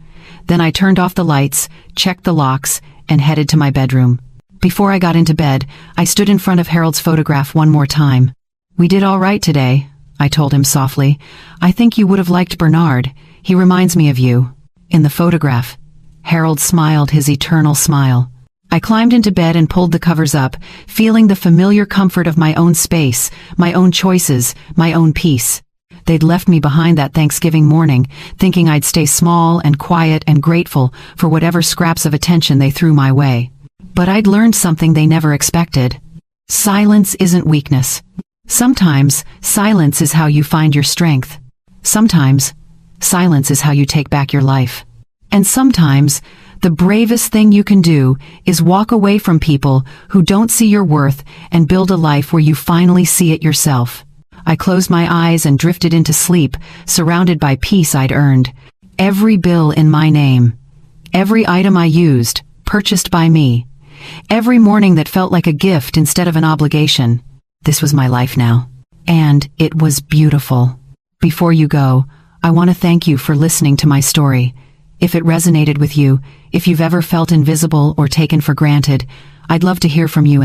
Then I turned off the lights, checked the locks, and headed to my bedroom. Before I got into bed, I stood in front of Harold's photograph one more time. "We did all right today," I told him softly. "I think you would have liked Bernard. He reminds me of you." In the photograph, Harold smiled his eternal smile. I climbed into bed and pulled the covers up, feeling the familiar comfort of my own space, my own choices, my own peace. They'd left me behind that Thanksgiving morning, thinking I'd stay small and quiet and grateful for whatever scraps of attention they threw my way. But I'd learned something they never expected. Silence isn't weakness. Sometimes, silence is how you find your strength. Sometimes, silence is how you take back your life. And sometimes, the bravest thing you can do is walk away from people who don't see your worth and build a life where you finally see it yourself. I closed my eyes and drifted into sleep, surrounded by peace I'd earned. Every bill in my name. Every item I used, purchased by me. Every morning that felt like a gift instead of an obligation. This was my life now. And it was beautiful. Before you go, I want to thank you for listening to my story. If it resonated with you, if you've ever felt invisible or taken for granted, I'd love to hear from you.